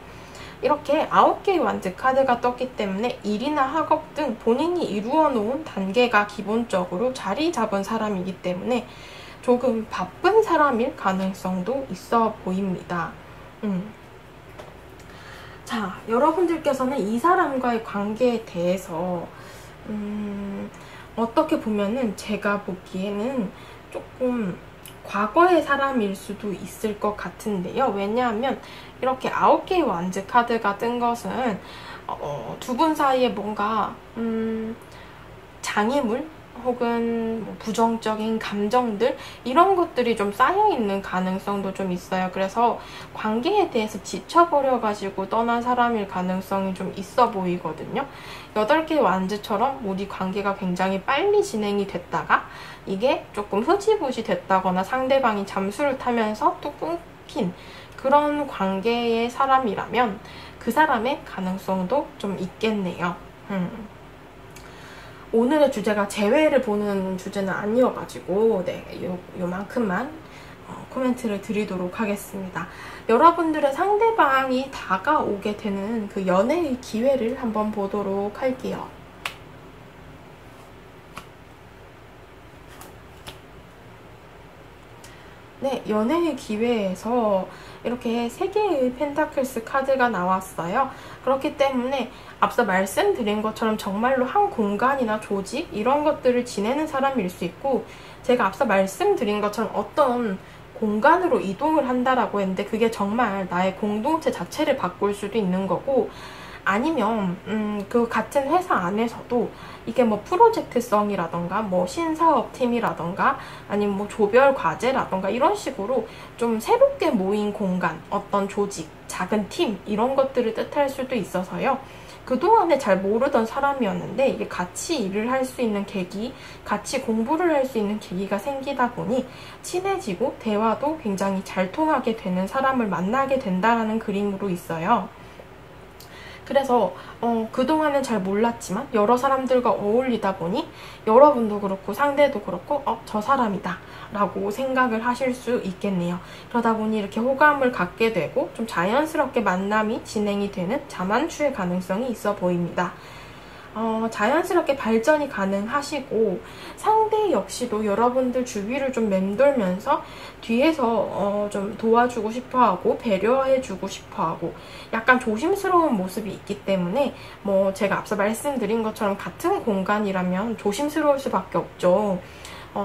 이렇게 9개의 완즈 카드가 떴기 때문에 일이나 학업 등 본인이 이루어 놓은 단계가 기본적으로 자리 잡은 사람이기 때문에 조금 바쁜 사람일 가능성도 있어 보입니다. 자, 여러분들께서는 이 사람과의 관계에 대해서 어떻게 보면은 제가 보기에는 조금 과거의 사람일 수도 있을 것 같은데요. 왜냐하면 이렇게 9개의 완즈 카드가 뜬 것은 두 분 사이에 뭔가 장애물 혹은 뭐 부정적인 감정들 이런 것들이 좀 쌓여있는 가능성도 좀 있어요. 그래서 관계에 대해서 지쳐버려가지고 떠난 사람일 가능성이 좀 있어 보이거든요. 8개의 완즈처럼 우리 관계가 굉장히 빨리 진행이 됐다가 이게 조금 흐지부지 됐다거나 상대방이 잠수를 타면서 또 끊긴 그런 관계의 사람이라면 그 사람의 가능성도 좀 있겠네요. 오늘의 주제가 재회를 보는 주제는 아니어가지고 요만큼만 코멘트를 드리도록 하겠습니다. 여러분들의 상대방이 다가오게 되는 그 연애의 기회를 한번 보도록 할게요. 네, 연애의 기회에서 이렇게 3개의 펜타클스 카드가 나왔어요. 그렇기 때문에 앞서 말씀드린 것처럼 정말로 한 공간이나 조직 이런 것들을 지내는 사람일 수 있고, 제가 앞서 말씀드린 것처럼 어떤 공간으로 이동을 한다라고 했는데 그게 정말 나의 공동체 자체를 바꿀 수도 있는 거고, 아니면 그 같은 회사 안에서도 이게 뭐 프로젝트성이라던가 뭐 신사업팀이라던가 아니면 뭐 조별 과제라던가 이런 식으로 좀 새롭게 모인 공간, 어떤 조직, 작은 팀 이런 것들을 뜻할 수도 있어서요. 그동안에 잘 모르던 사람이었는데 이게 같이 일을 할 수 있는 계기, 같이 공부를 할 수 있는 계기가 생기다 보니 친해지고 대화도 굉장히 잘 통하게 되는 사람을 만나게 된다는 그림으로 있어요. 그래서 그동안은 잘 몰랐지만 여러 사람들과 어울리다 보니 여러분도 그렇고 상대도 그렇고 저 사람이다 라고 생각을 하실 수 있겠네요. 그러다 보니 이렇게 호감을 갖게 되고 좀 자연스럽게 만남이 진행이 되는 자만추의 가능성이 있어 보입니다. 자연스럽게 발전이 가능하시고 상대 역시도 여러분들 주위를 좀 맴돌면서 뒤에서 좀 도와주고 싶어하고 배려해주고 싶어하고 약간 조심스러운 모습이 있기 때문에 뭐 제가 앞서 말씀드린 것처럼 같은 공간이라면 조심스러울 수밖에 없죠.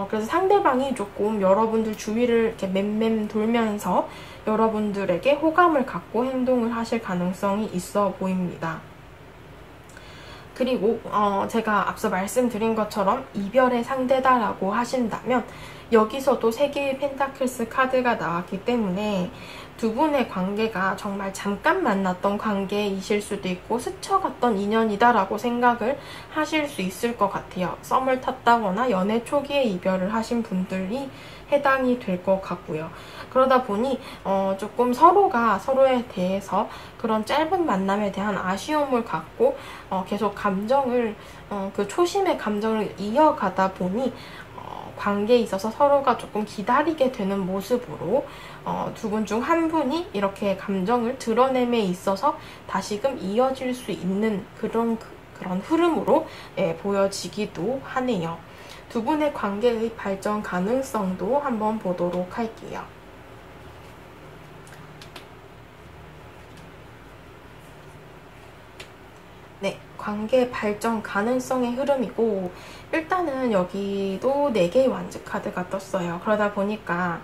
그래서 상대방이 조금 여러분들 주위를 이렇게 맴맴 돌면서 여러분들에게 호감을 갖고 행동을 하실 가능성이 있어 보입니다. 그리고 제가 앞서 말씀드린 것처럼 이별의 상대다라고 하신다면 여기서도 3개의 펜타클스 카드가 나왔기 때문에 두 분의 관계가 정말 잠깐 만났던 관계이실 수도 있고 스쳐갔던 인연이다라고 생각을 하실 수 있을 것 같아요. 썸을 탔다거나 연애 초기에 이별을 하신 분들이 해당이 될 것 같고요. 그러다 보니 조금 서로가 서로에 대해서 그런 짧은 만남에 대한 아쉬움을 갖고 계속 감정을 그 초심의 감정을 이어가다 보니 관계에 있어서 서로가 조금 기다리게 되는 모습으로 두 분 중 한 분이 이렇게 감정을 드러냄에 있어서 다시금 이어질 수 있는 그런 흐름으로 보여지기도 하네요. 두 분의 관계의 발전 가능성도 한번 보도록 할게요. 네, 관계 발전 가능성의 흐름이고 일단은 여기도 4개의 완즈 카드가 떴어요. 그러다 보니까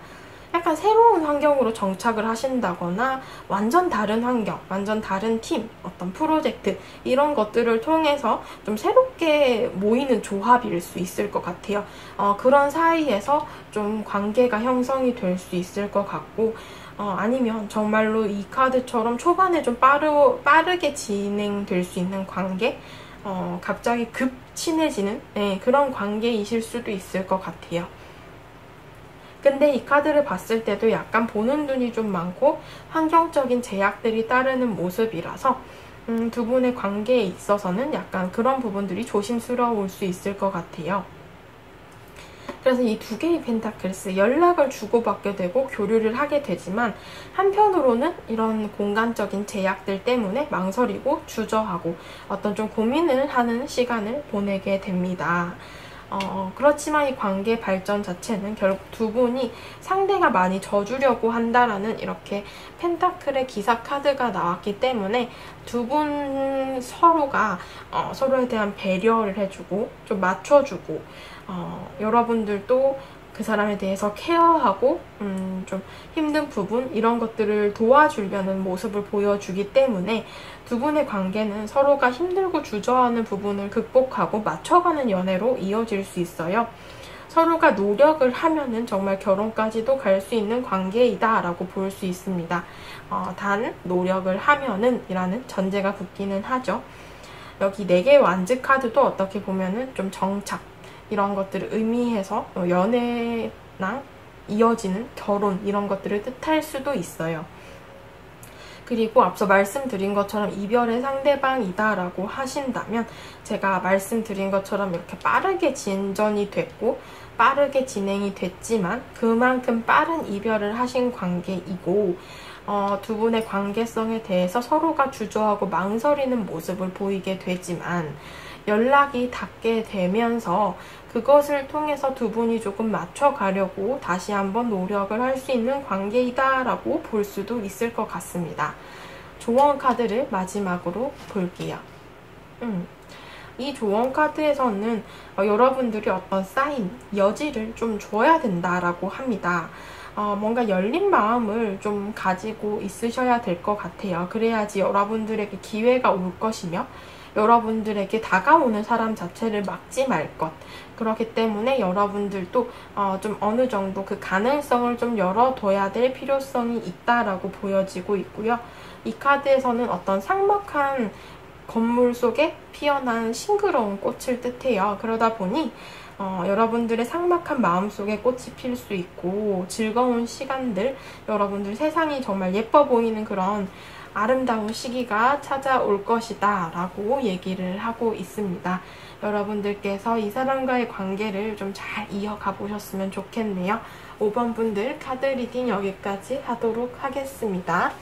약간 새로운 환경으로 정착을 하신다거나 완전 다른 환경, 완전 다른 팀, 어떤 프로젝트 이런 것들을 통해서 좀 새롭게 모이는 조합일 수 있을 것 같아요. 그런 사이에서 좀 관계가 형성이 될 수 있을 것 같고 아니면 정말로 이 카드처럼 초반에 좀 빠르게 진행될 수 있는 관계, 갑자기 급 친해지는 그런 관계이실 수도 있을 것 같아요. 근데 이 카드를 봤을 때도 약간 보는 눈이 좀 많고 환경적인 제약들이 따르는 모습이라서 두 분의 관계에 있어서는 약간 그런 부분들이 조심스러울 수 있을 것 같아요. 그래서 이 두 개의 펜타클스, 연락을 주고받게 되고 교류를 하게 되지만 한편으로는 이런 공간적인 제약들 때문에 망설이고 주저하고 어떤 좀 고민을 하는 시간을 보내게 됩니다. 그렇지만 이 관계 발전 자체는 결국 두 분이 상대가 많이 져주려고 한다라는 이렇게 펜타클의 기사 카드가 나왔기 때문에 두 분 서로가 서로에 대한 배려를 해주고 좀 맞춰주고 여러분들도 그 사람에 대해서 케어하고 좀 힘든 부분 이런 것들을 도와주려는 모습을 보여주기 때문에 두 분의 관계는 서로가 힘들고 주저하는 부분을 극복하고 맞춰가는 연애로 이어질 수 있어요. 서로가 노력을 하면은 정말 결혼까지도 갈 수 있는 관계이다 라고 볼 수 있습니다. 단 노력을 하면은 이라는 전제가 붙기는 하죠. 여기 4개의 완즈 카드도 어떻게 보면은 좀 정착 이런 것들을 의미해서 연애나 이어지는 결혼 이런 것들을 뜻할 수도 있어요. 그리고 앞서 말씀드린 것처럼 이별의 상대방이다 라고 하신다면 제가 말씀드린 것처럼 이렇게 빠르게 진전이 됐고 빠르게 진행이 됐지만 그만큼 빠른 이별을 하신 관계이고 두 분의 관계성에 대해서 서로가 주저하고 망설이는 모습을 보이게 되지만 연락이 닿게 되면서 그것을 통해서 두 분이 조금 맞춰가려고 다시 한번 노력을 할 수 있는 관계이다 라고 볼 수도 있을 것 같습니다. 조언 카드를 마지막으로 볼게요. 이 조언 카드에서는 여러분들이 어떤 사인, 여지를 좀 줘야 된다라고 합니다. 뭔가 열린 마음을 좀 가지고 있으셔야 될 것 같아요. 그래야지 여러분들에게 기회가 올 것이며 여러분들에게 다가오는 사람 자체를 막지 말 것. 그렇기 때문에 여러분들도 좀 어느 정도 그 가능성을 좀 열어둬야 될 필요성이 있다라고 보여지고 있고요. 이 카드에서는 어떤 삭막한 건물 속에 피어난 싱그러운 꽃을 뜻해요. 그러다 보니 여러분들의 삭막한 마음속에 꽃이 필 수 있고 즐거운 시간들, 여러분들 세상이 정말 예뻐 보이는 그런 아름다운 시기가 찾아올 것이다 라고 얘기를 하고 있습니다. 여러분들께서 이 사람과의 관계를 좀 잘 이어가 보셨으면 좋겠네요. 5번 분들 카드 리딩 여기까지 하도록 하겠습니다.